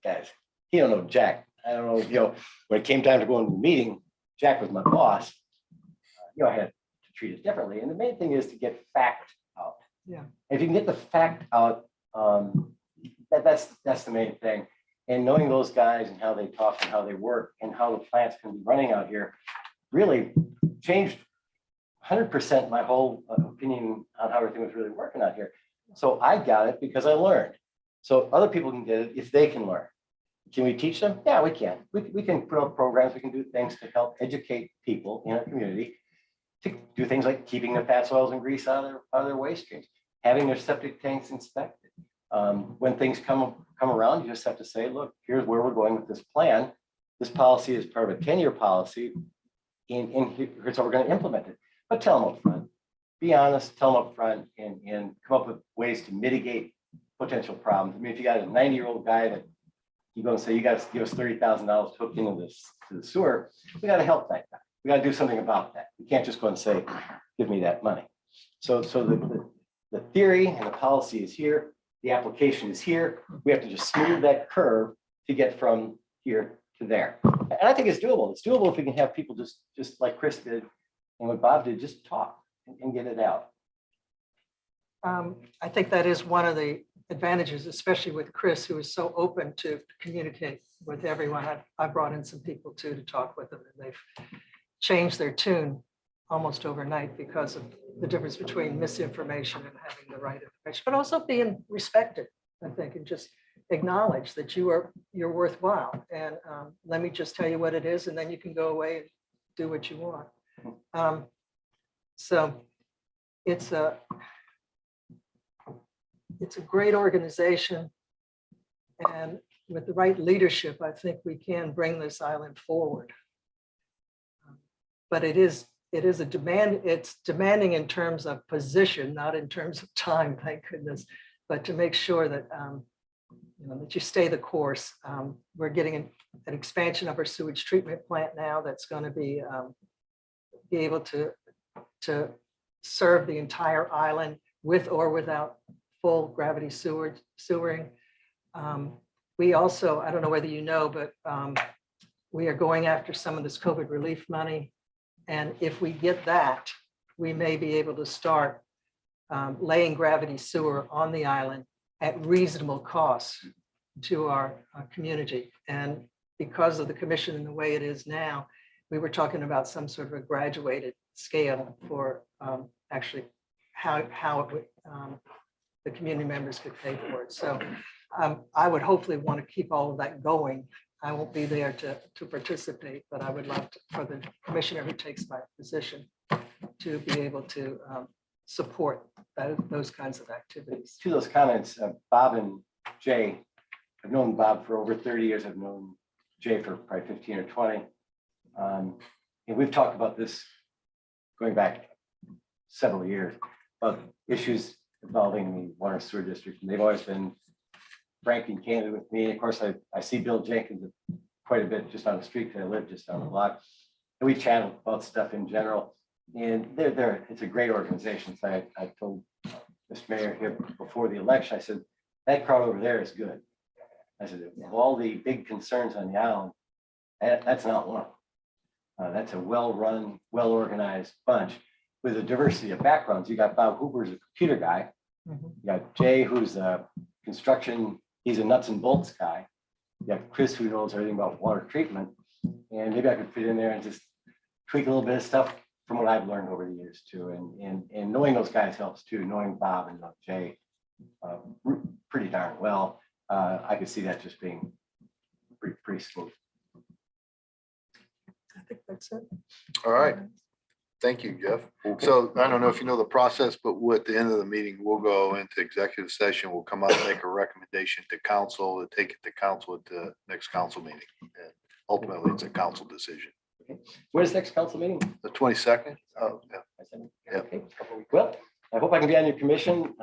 guys, he don't know Jack. I don't know, when it came time to go into the meeting, Jack was my boss. I had to treat it differently. And the main thing is to get fact out. Yeah. If you can get the fact out, that's the main thing. And knowing those guys and how they talk and how they work and how the plants can be running out here really changed 100% my whole opinion on how everything was really working out here. So I got it because I learned. So other people can get it if they can learn. Can we teach them? Yeah, we can. We can put up programs. We can do things to help educate people in our community to do things like keeping the fats, oils, and grease out of their waste streams, having their septic tanks inspected. When things come around, you just have to say, look, here's where we're going with this plan. This policy is part of a 10-year policy, and here's how we're going to implement it. But tell them up front, be honest, tell them up front, and come up with ways to mitigate potential problems. I mean, if you got a 90-year-old guy that you go and say, you got to give us $30,000 to hook into the sewer, we got to help that guy. We got to do something about that. We can't just go and say, give me that money. So the theory and the policy is here. the application is here. We have to just smooth that curve to get from here to there. And I think it's doable. It's doable if we can have people just like Chris did and what Bob did, just talk and get it out. I think that is one of the advantages, especially with Chris, who is so open to communicate with everyone. I brought in some people too to talk with them, and they've changed their tune almost overnight because of the difference between misinformation and having the right information, but also being respected, I think, and just acknowledge that you're worthwhile. And let me just tell you what it is, and then you can go away and do what you want. So it's a great organization, and with the right leadership, I think we can bring this island forward. But it is a demand. It's demanding in terms of position, not in terms of time, thank goodness. But to make sure that that you stay the course. We're getting an expansion of our sewage treatment plant now that's going to be able to serve the entire island with or without full gravity sewering. We also, I don't know whether you know, but we are going after some of this COVID relief money. And if we get that, we may be able to start laying gravity sewer on the island at reasonable costs to our community. And because of the commission and the way it is now, we were talking about some sort of a graduated scale for actually how it would, the community members could pay for it. So I would hopefully want to keep all of that going. I won't be there to participate, but I would love for the commissioner who takes my position to be able to support those kinds of activities. To those comments, Bob and Jay, I've known Bob for over 30 years. I've known Jay for probably 15 or 20. And we've talked about this going back several years, about issues involving the water sewer district. And they've always been frank and candid with me. Of course, I see Bill Jenkins quite a bit just on the street because I live just down the block. And we chatted about stuff in general. And it's a great organization. So I told Mr. Mayor here before the election, I said, that crowd over there is good. I said, of all the big concerns on the island, that's not one. That's a well-run, well-organized bunch with a diversity of backgrounds. You got Bob Hooper, who's a computer guy. You got Jay, who's a construction, he's a nuts and bolts guy. You got Chris, who knows everything about water treatment. And maybe I could fit in there and just tweak a little bit of stuff from what I've learned over the years too. And knowing those guys helps too, knowing Bob and Jay pretty darn well. I could see that just being pretty smooth. I think that's it. All right. Thank you, Jeff. So I don't know if you know the process, but at the end of the meeting, we'll go into executive session. We'll come out and make a recommendation to council to take it to council at the next council meeting. And ultimately, it's a council decision. Where's next council meeting? The 22nd? Oh, yeah. Yeah. Okay. Well, I hope I can be on your commission.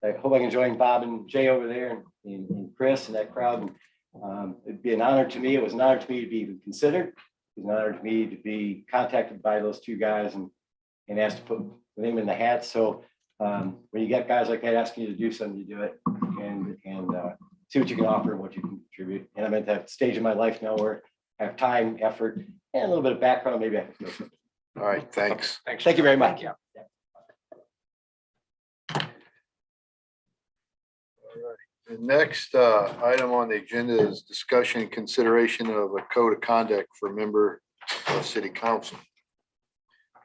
I hope I can join Bob and Jay over there and Chris and that crowd. It'd be an honor to me. It was an honor to me to be even considered. It was an honor to me to be contacted by those two guys and asked to put the name in the hat. So when you get guys like that asking you to do something, you do it and see what you can offer and what you can contribute. And I'm at that stage in my life now where I have time, effort, and a little bit of background. Maybe I can feel something. All right. Thanks. Thanks. Thank you very much. Yeah. The next item on the agenda is discussion and consideration of a code of conduct for a member of city council.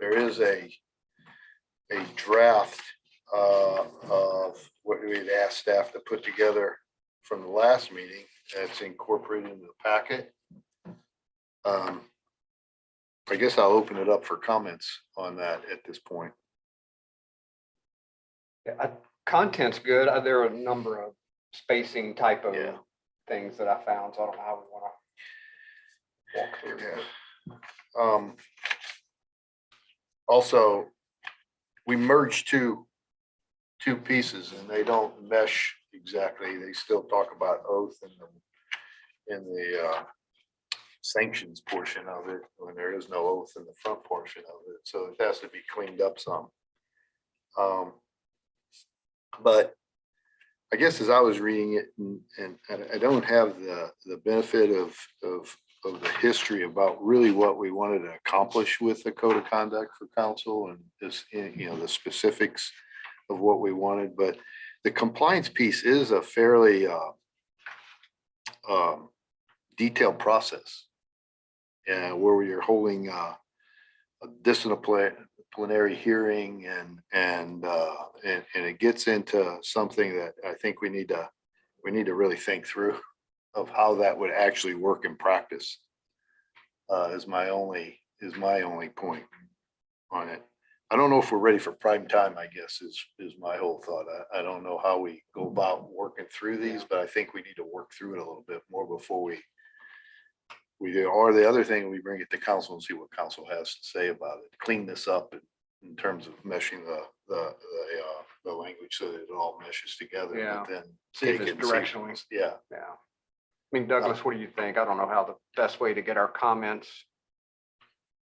There is a draft of what we'd asked staff to put together from the last meeting that's incorporated into the packet. I guess I'll open it up for comments on that at this point. Yeah, content's good. There are a number of spacing type of Yeah. things that I found, so I don't know how we want to walk through it. Yeah. Also, we merged two pieces and they don't mesh exactly. They still talk about oath in the sanctions portion of it when there is no oath in the front portion of it. So it has to be cleaned up some. But I guess as I was reading it, and I don't have the benefit of the history about really what we wanted to accomplish with the code of conduct for council and this, you know, the specifics of what we wanted, but the compliance piece is a fairly detailed process. And where you're holding a disciplinary hearing and it gets into something that I think we need to really think through of how that would actually work in practice. Is my only point on it. I don't know if we're ready for prime time, I guess is my whole thought. I don't know how we go about working through these, but I think we need to work through it a little bit more before we do. Or the other thing, we bring it to council and see what council has to say about it. Clean this up in terms of meshing the language so that it all meshes together. Yeah. But then See if take it's it and see- directionally. Yeah. Yeah. I mean, Douglas, what do you think? I don't know how the best way to get our comments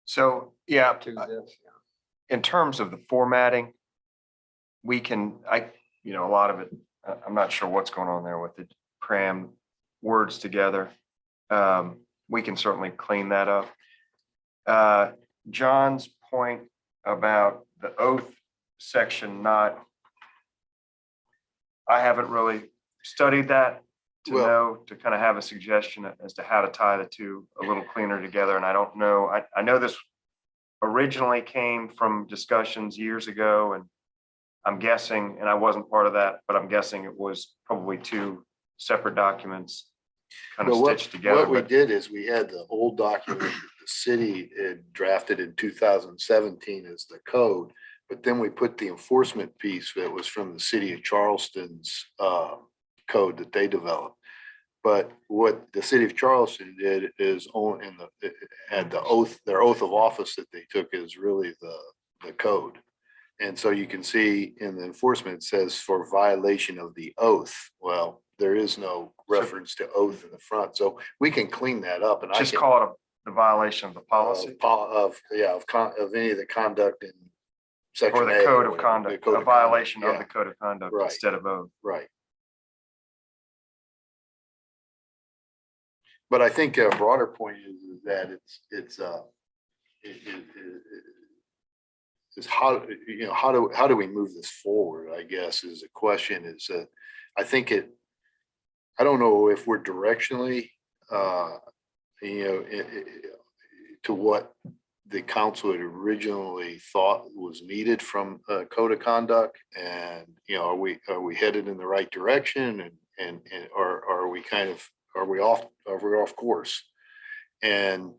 So, yeah, to this. in terms of the formatting, we can, a lot of it, I'm not sure what's going on there with it, cram words together. We can certainly clean that up. John's point about the oath section, I haven't really studied that to Well- know, to kind of have a suggestion as to how to tie the two a little cleaner together. And I don't know, I know this originally came from discussions years ago, and I'm guessing, and I wasn't part of that, but I'm guessing it was probably two separate documents kind of Well, stitched together. what we but- did is we had the old document that the city had drafted in 2017 as the code, but then we put the enforcement piece that was from the city of Charleston's code that they developed. But what the city of Charleston did is had the oath, their oath of office that they took is really the code. And so you can see in the enforcement, it says for violation of the oath. Well, there is no reference to oath in the front, so we can clean that up and Just call it the violation of the policy of any of the conduct in section or the A code of whatever, the conduct, code a of violation of yeah, the code of conduct Right. instead of oath. Right. But I think a broader point is that is how, you know, how do we move this forward, I guess, is the question. Is I think I don't know if we're directionally, to what the council had originally thought was needed from a code of conduct, and, you know, are we headed in the right direction, or are we off course? And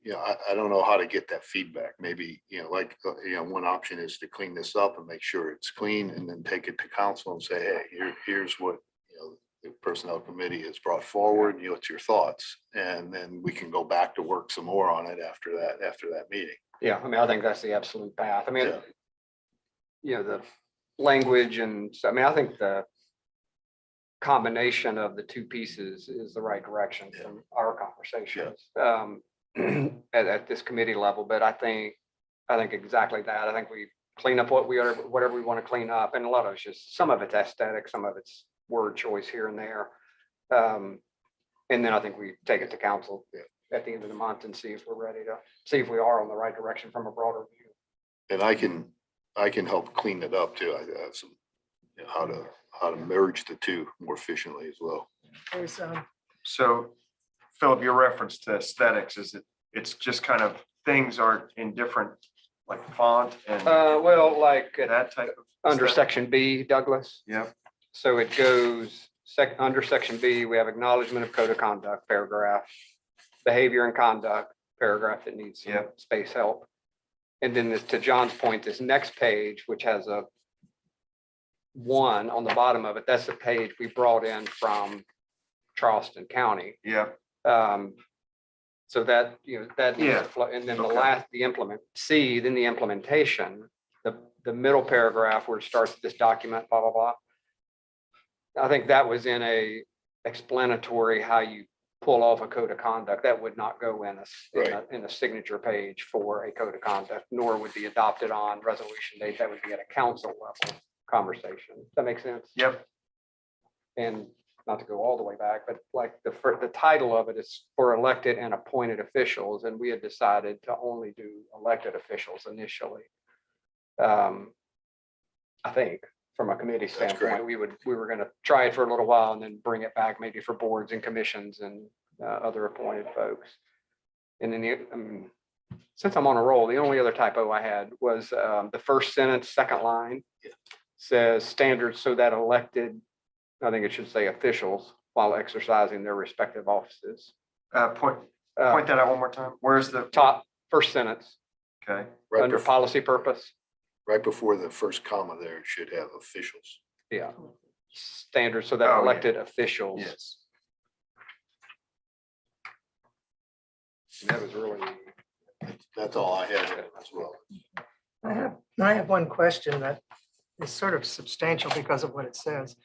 I don't know how to get that feedback. Maybe, one option is to clean this up and make sure it's clean, and then take it to council and say, hey, here's what, the personnel committee has brought forward, what's your thoughts? And then we can go back to work some more on it after that meeting. Yeah, I mean, I think that's the absolute path. I mean, the language I think the combination of the two pieces is the right direction from our conversations at this committee level. But I think exactly that. I think we clean up whatever we want to clean up. And a lot of it's just, some of it's aesthetic, some of it's word choice here and there. And then I think we take it to council at the end of the month and see if we're ready to see if we are on the right direction from a broader view. And I can help clean it up too. I have some, how to merge the two more efficiently as well. There's, So Philip, your reference to aesthetics, it's just kind of things are in different, like font and Well, like that type of. under aesthetic? section B, Douglas. Yep. So it goes under section B, we have acknowledgement of code of conduct, paragraph, behavior and conduct, paragraph that needs some Yep. space help. And then to John's point, this next page, which has a 1 on the bottom of it, that's the page we brought in from Charleston County. Yeah. So that, that, Yeah. and then Okay. the implementation, the middle paragraph where it starts with this document, blah, blah, blah. I think that was in a explanatory how you pull off a code of conduct. That would not go in a signature page for a code of conduct, nor would be adopted on resolution date. That would be at a council level conversation. Does that make sense? Yep. And not to go all the way back, but like the title of it is for elected and appointed officials, and we had decided to only do elected officials initially. I think from a committee That's great. standpoint, we were gonna try it for a little while and then bring it back maybe for boards and commissions and other appointed folks. And then since I'm on a roll, the only other typo I had was the first sentence, second line. Yeah. Says standards so that elected, I think it should say officials, while exercising their respective offices. Point that out one more time. Where's the Top, first sentence, Okay. Right under before, policy purpose, right before the first comma there, it should have officials. yeah. Standards so that Oh, yeah. elected officials. Yes. And that was really, That's all I had as well. I have one question that is sort of substantial because of what it says.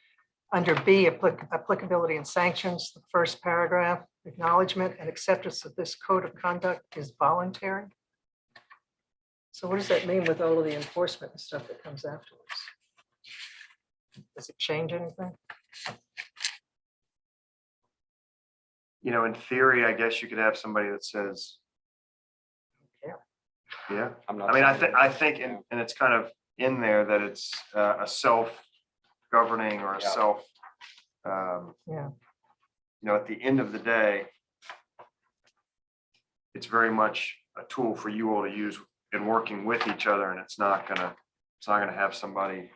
Under B, applicability and sanctions, the first paragraph, acknowledgement and acceptance of this code of conduct is voluntary. So what does that mean with all of the enforcement and stuff that comes afterwards? Does it change anything? You know, in theory, I guess you could have somebody that says, Yeah. yeah. I'm not. I mean, saying I think, and it's kind of in there that it's a self-governing or a Yeah. self, Yeah. you know, at the end of the day, it's very much a tool for you all to use in working with each other, and it's not gonna have somebody,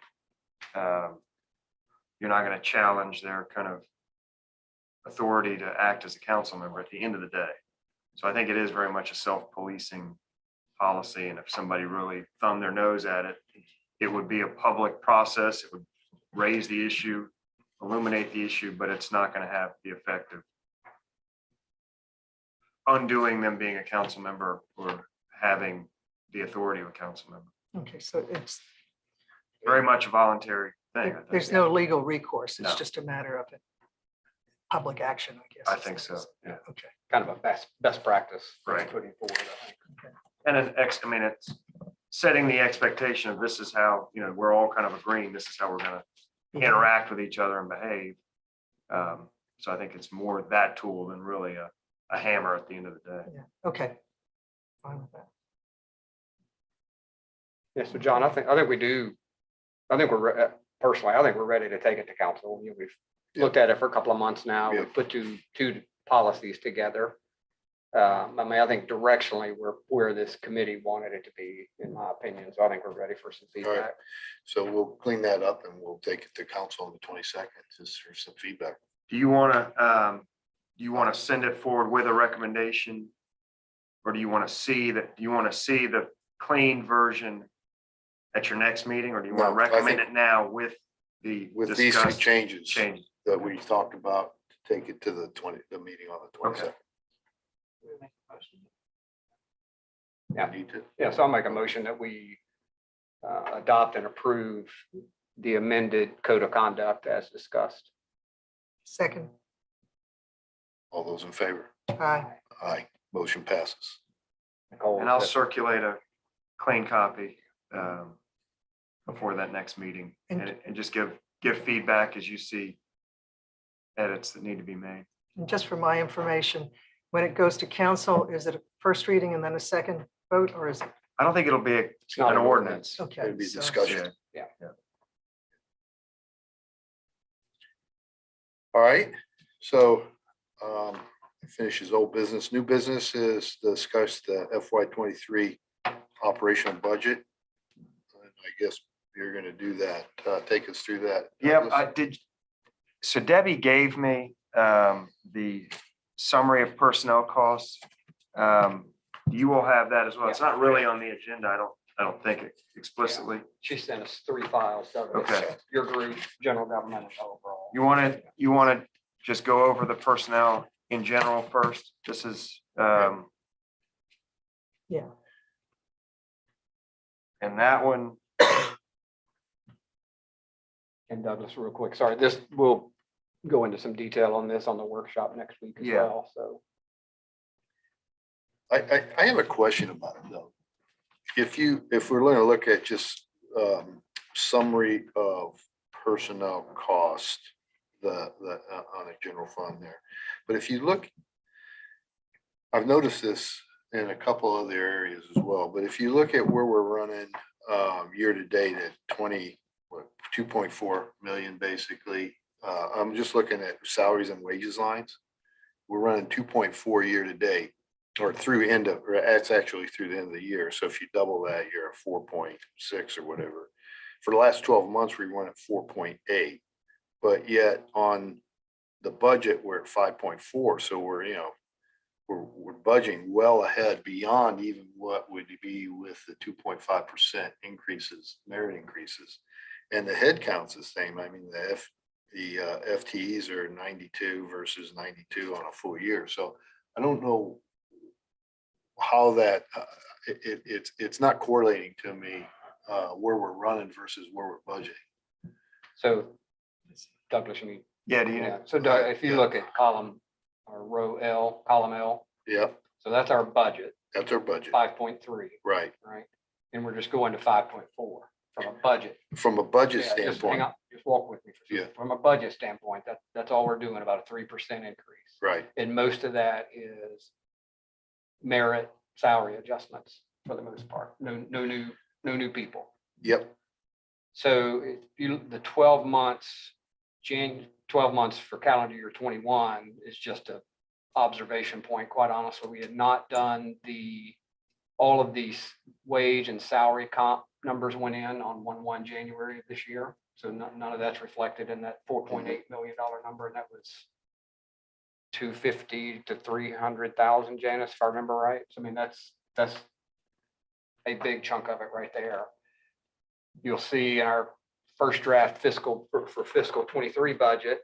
you're not gonna challenge their kind of authority to act as a council member at the end of the day. So I think it is very much a self-policing policy, and if somebody really thumbed their nose at it, it would be a public process. It would raise the issue, illuminate the issue, but it's not going to have the effect of undoing them being a council member or having the authority of a council member. Okay, so it's, Very much a voluntary thing, I there's think. no legal recourse. It's No. just a matter of public action, I guess. I think so, yeah. Okay. Kind of a best practice. Right. Putting forward, I think. And I mean, it's setting the expectation of this is how, you know, we're all kind of agreeing, this is how we're going to interact with each other and behave. So I think it's more that tool than really a hammer at the end of the day. Yeah, okay. Fine with that. Yeah, so John, I think we do, I think personally, I think we're ready to take it to council. You know, we've looked at it for a couple of months now. Yeah. We've put two policies together. I mean, I think directionally, we're where this committee wanted it to be, in my opinion. So I think we're ready for some All right. feedback. So we'll clean that up and we'll take it to council on the 22nd, just for some feedback. Do you want to send it forward with a recommendation? Or do you want to see the clean version at your next meeting, or do you want to No, I recommend think- it now with the With these two discussed changes change? that we talked about, take it to the meeting on the 22nd. Yeah. Need to. Yeah, so I'll make a motion that we adopt and approve the amended code of conduct as discussed. Second, All those in favor? aye. Aye. Motion passes. Nicole, And I'll is that- circulate a clean copy before that next meeting, And- and just give feedback as you see edits that need to be made. And just for my information, when it goes to council, is it a first reading and then a second vote, or is it? I don't think it'll be It's not an an ordinance. Okay. It'd be so- discussion. Yeah. All right, so finishes old business. New business is discuss the FY 23 operational budget. And I guess you're gonna do that. Take us through that. Yeah, Douglas. I did. So Debbie gave me the summary of personnel costs. You will have that as well. It's not really on the agenda. I don't think explicitly. She sent us 3 files. So it's Okay. Your group, general government and overall. You want to just go over the personnel in general first? This is, Yeah. and that one, And Douglas, real quick, sorry, we'll go into some detail on this on the workshop next week as Yeah. well, so. I have a question about it though. If we're going to look at just summary of personnel cost, on a general fund there. But if you look, I've noticed this in a couple other areas as well, but if you look at where we're running year to date at 2.4 million, basically, I'm just looking at salaries and wages lines. We're running 2.4 year to date, or through end of, or that's actually through the end of the year. So if you double that, you're at 4.6 or whatever. For the last 12 months, we run at 4.8, but yet on the budget, we're at 5.4. So we're, we're budgeting well ahead beyond even what would be with the 2.5% increases, merit increases. And the head count's the same. I mean, the FTEs are 92 versus 92 on a full year. So I don't know how that, it's not correlating to me where we're running versus where we're budgeting. So Douglas, you mean, Yeah, do you? yeah, so Doug, if you look at column or row L, column L, Yep, so that's our budget, that's our budget. 5.3, Right. right? And we're just going to 5.4 from a budget. From a budget Yeah, just hang standpoint, on, just walk with me. For a second. From a budget standpoint, that's all we're doing, about a 3% increase. right. And most of that is merit salary adjustments for the most part. No new people. Yep, So if you, the 12 months, 12 months for calendar year 21 is just a observation point. Quite honestly, we had not done all of these wage and salary comp numbers went in on 1/1 January of this year. So none of that's reflected in that $4.8 million number. And that was 250 to 300,000, Janice, if I remember right. So I mean, that's a big chunk of it right there. You'll see in our first draft fiscal for fiscal 23 budget,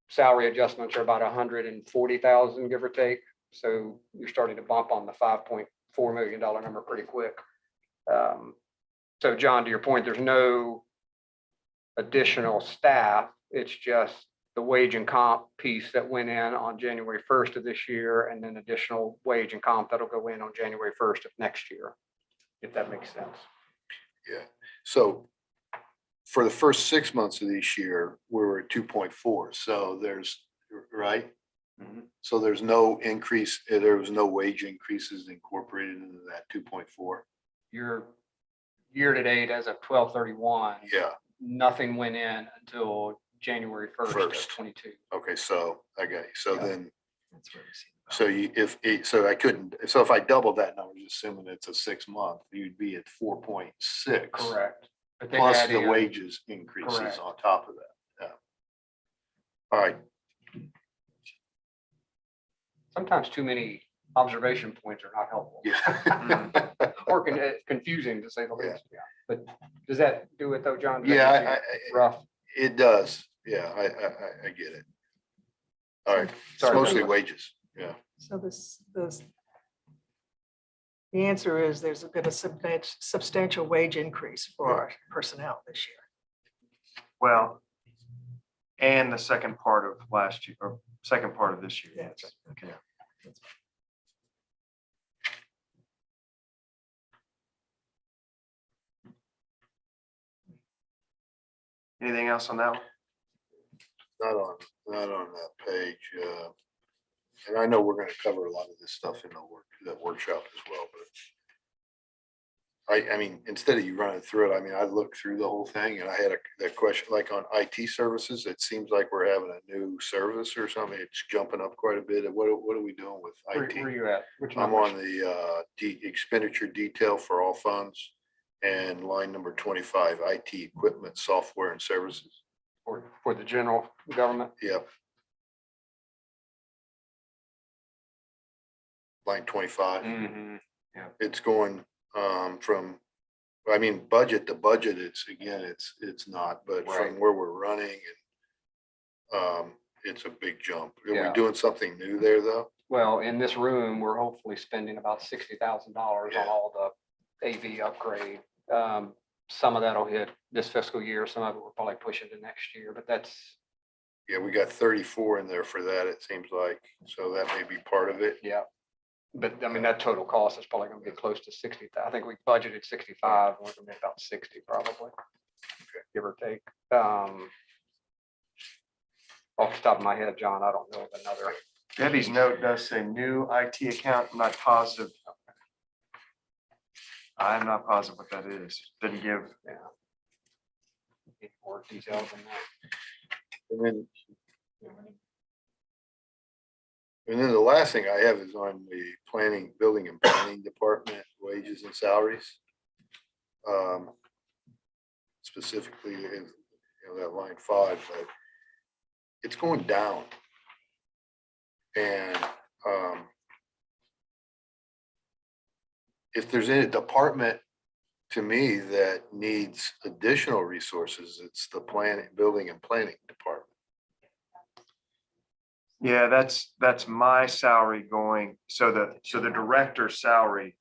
salary adjustments are about 140,000, give or take. So you're starting to bump on the $5.4 million number pretty quick. So John, to your point, there's no additional staff. It's just the wage and comp piece that went in on January 1st of this year, and then additional wage and comp that'll go in on January 1st of next year, if that makes sense. yeah. So for the first 6 months of this year, we were at 2.4. So there's, right? Mhm. So there's no increase, there was no wage increases incorporated into that 2.4. Your year to date as of 12/31, Yeah, nothing went in until January 1st of First. 22. okay, so, okay, so Yeah. then, That's what we see. so if I doubled that number, just assuming it's a 6 month, you'd be at 4.6. Correct. But they Plus add the in- wages increases Correct. on top of that, yeah. All right, Sometimes too many observation points are not helpful. yeah. Or confusing to say the Yeah. least. Yeah. But does that do it though, John? Does that Yeah, get you I- rough. It does, yeah, I get it. All right, it's Sorry, mostly Douglas. wages, yeah. So the answer is there's been a substantial wage increase for our personnel this year. Well, and the second part of last year, or second part of this year. Yeah, okay. Anything else on that one? Not on that page. And I know we're gonna cover a lot of this stuff in the workshop as well, but I mean, instead of you running through it, I mean, I looked through the whole thing and I had a question, like on IT services, it seems like we're having a new service or something. It's jumping up quite a bit. What are we doing with Where IT? are you at? Which I'm numbers? on the expenditure detail for all funds and line number 25, IT equipment, software and services. For the general government? Yep. Line 25. Mhm. It's going from, I mean, budget to budget, it's not, but Right. from where we're running and it's a big jump. Are we Yeah. doing something new there though? Well, in this room, we're hopefully spending about $60,000 on Yeah. all the AV upgrade. Some of that'll hit this fiscal year, some of it we're probably pushing to next year, but that's, Yeah, we got 34 in there for that, it seems like. So that may be part of it. yeah. But I mean, that total cost is probably gonna be close to 60. I think we budgeted 65, and we're gonna be about 60 probably. Okay. give or take. Off the top of my head, John, I don't know of another. Debbie's note does say new IT account. I'm not positive. I'm not positive what that is. Didn't give. Any more details on that. And then the last thing I have is on the planning, building and planning department, wages and salaries. Specifically, in, that line 5, but it's going down. And if there's any department to me that needs additional resources, it's the planning, building and planning department. Yeah, that's my salary going. So the director's salary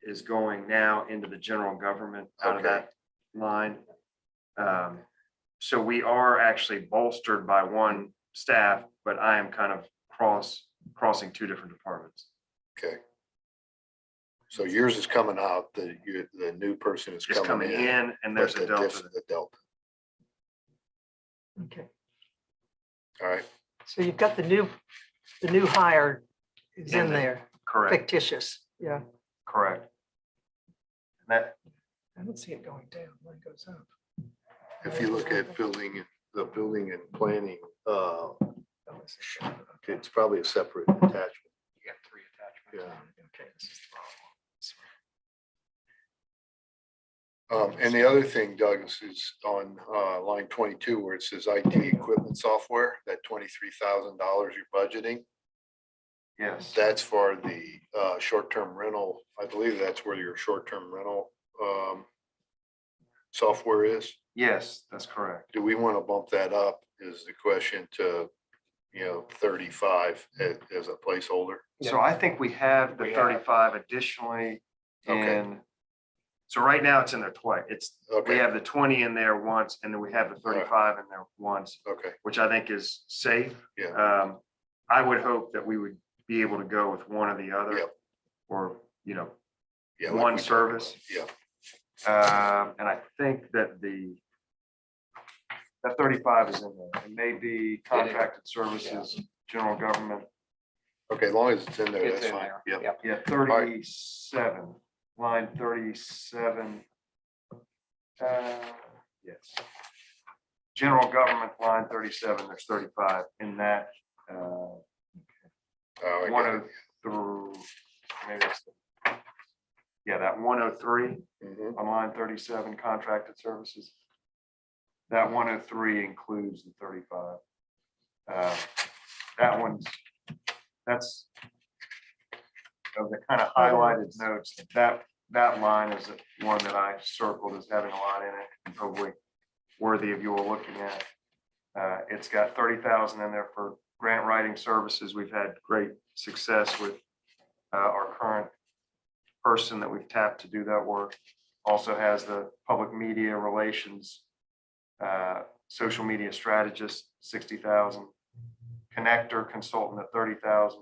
is going now into the general government out of Okay. that line. So we are actually bolstered by one staff, but I am kind of crossing 2 different departments. Okay. So yours is coming out, the new person is It's coming in. and but there's a the delta. the delta. Okay, All right. so you've got the new hire is in In there. there, Correct, fictitious, yeah. correct. That, I don't see it going down, mine goes up. If you look at building, the building and planning, Oh, it's a show. it's probably a separate attachment. You got 3 attachments. Yeah. Okay, this is the wrong And the other thing, Doug, is on line 22, where it says IT equipment software, that $23,000 you're budgeting. yes, That's for the short-term rental. I believe that's where your short-term rental software is. yes, that's correct. Do we want to bump that up is the question to, 35 as a placeholder? So I think we have the We have. 35 additionally. Okay. And so right now it's in there twice. We Okay, have the 20 in there once, and then we have the 35 in there once, okay, which I think is safe. yeah, I would hope that we would be able to go with one or the other. Yep. Or, yeah. like one we talked service. about. Yeah, And I think that that 35 is in there. It may be contracted services, general government. okay, as long as it's in there, It's that's in fine. there. Yeah, Yep. Yeah, 37, line 37. Yes. General government, line 37, there's 35 in that. Oh, I One got of it. through, maybe it's that 103 Mhm. on line 37, contracted services. That 103 includes the 35. That's of the kind of highlighted notes, that line is the one that I circled as having a lot in it, and probably worthy of you all looking at. It's got 30,000 in there for grant writing services. We've had great success with our current person that we've tapped to do that work. Also has the public media relations, social media strategist, 60,000, connector consultant at 30,000,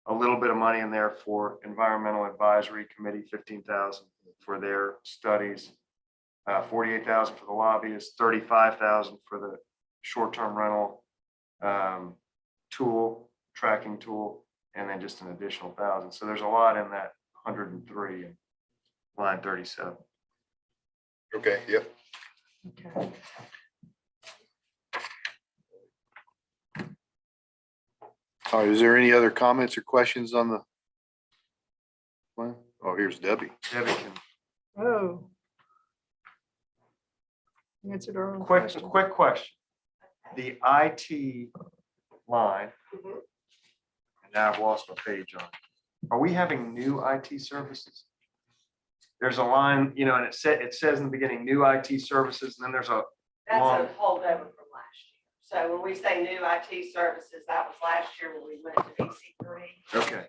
a little bit of money in there for environmental advisory committee, 15,000 for their studies, 48,000 for the lobbyists, 35,000 for the short-term rental tool, tracking tool, and then just an additional 1,000. So there's a lot in that 103 and line 37. Okay, yep. Okay. All right, is there any other comments or questions on the plan? Oh, here's Debbie. Debbie can, Oh. Answered our own quick question. question. The IT line, and now I've lost my page on. Are we having new IT services? There's a line, and it says in the beginning, new IT services, and then there's a That's long, a holdover from last year. So when we say new IT services, that was last year when we went to BC3. okay,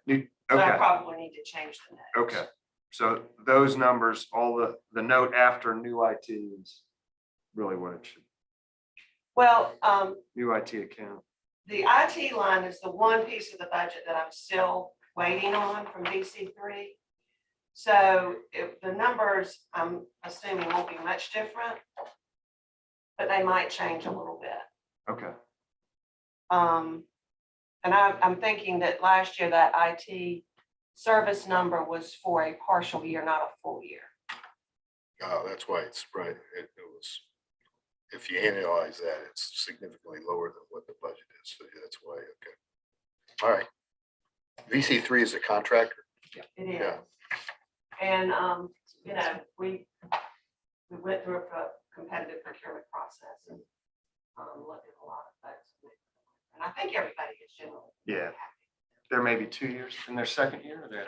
So I okay, probably need to change the notes. okay. So those numbers, all the note after new IT is really what it should, Well, new IT account. the IT line is the one piece of the budget that I'm still waiting on from BC3. So the numbers, I'm assuming won't be much different. but they might change a little bit. Okay. And I'm thinking that last year that IT service number was for a partial year, not a full year. Oh, that's why it's right. It was, if you analyze that, it's significantly lower than what the budget is. So yeah, that's why, okay. All right. VC3 is a contractor. It is. Yeah. And, you know, we went through a competitive procurement process and looked at a lot of folks. And I think everybody is generally. Yeah. happy. There may be 2 years in their second year or their,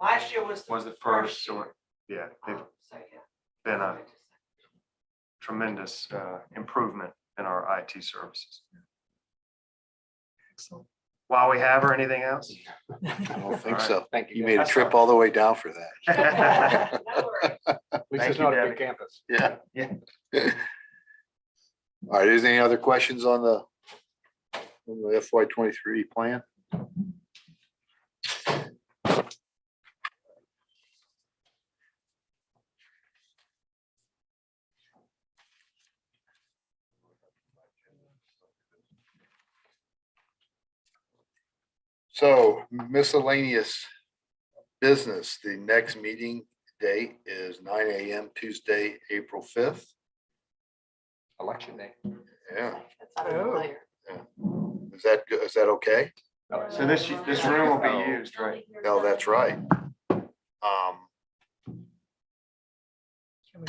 Last year was. was the first, year. so, yeah, they've So, yeah. been a tremendous improvement in our IT services. Excellent. While we have her, anything else? I don't think All right. so. Thank you. You guys. made a That's trip all. all the way down for that. No worries. At least Thank it's you, not a Debbie. big campus. Yeah. Yeah. All right, is there any other questions on the FY23 plan? So miscellaneous business, the next meeting date is 9 a.m. Tuesday, April 5th. Election day. Yeah, That's unfamiliar. is that, is that okay? So this room will be used, right? No, that's right. Can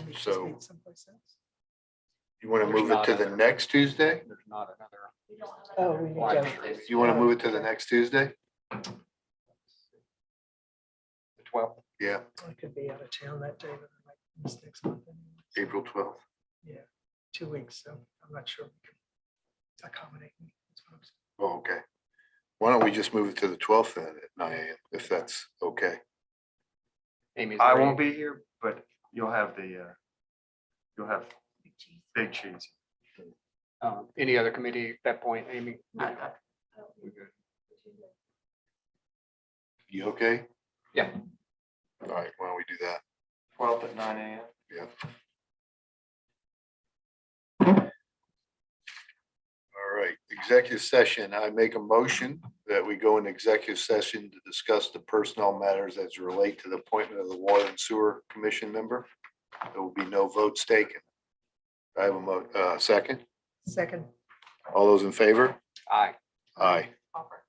we just So- meet someplace else? You want to There's move it not to the another- next Tuesday? There's not another. Oh, we need live to. stream. You want to move it to the next Tuesday? The 12th. Yeah, I could be out of town that day, but I might miss next month. anyway. April 12th. Yeah, 2 weeks, so I'm not sure we can accommodate me. That's what I'm saying. Oh, okay. Why don't we just move it to the 12th then at 9 a.m. if that's okay? Amy, is I there won't any- be here, but you'll have you'll have big cheese. Any other committee at that point, Amy? We're good. You okay? Yeah. All right, why don't we do that? 12th at 9 a.m. Yeah. All right, executive session. I make a motion that we go in executive session to discuss the personnel matters as relate to the appointment of the Water and Sewer Commission member. There will be no votes taken. I have a second. Second. All those in favor? Aye. Aye. Offer.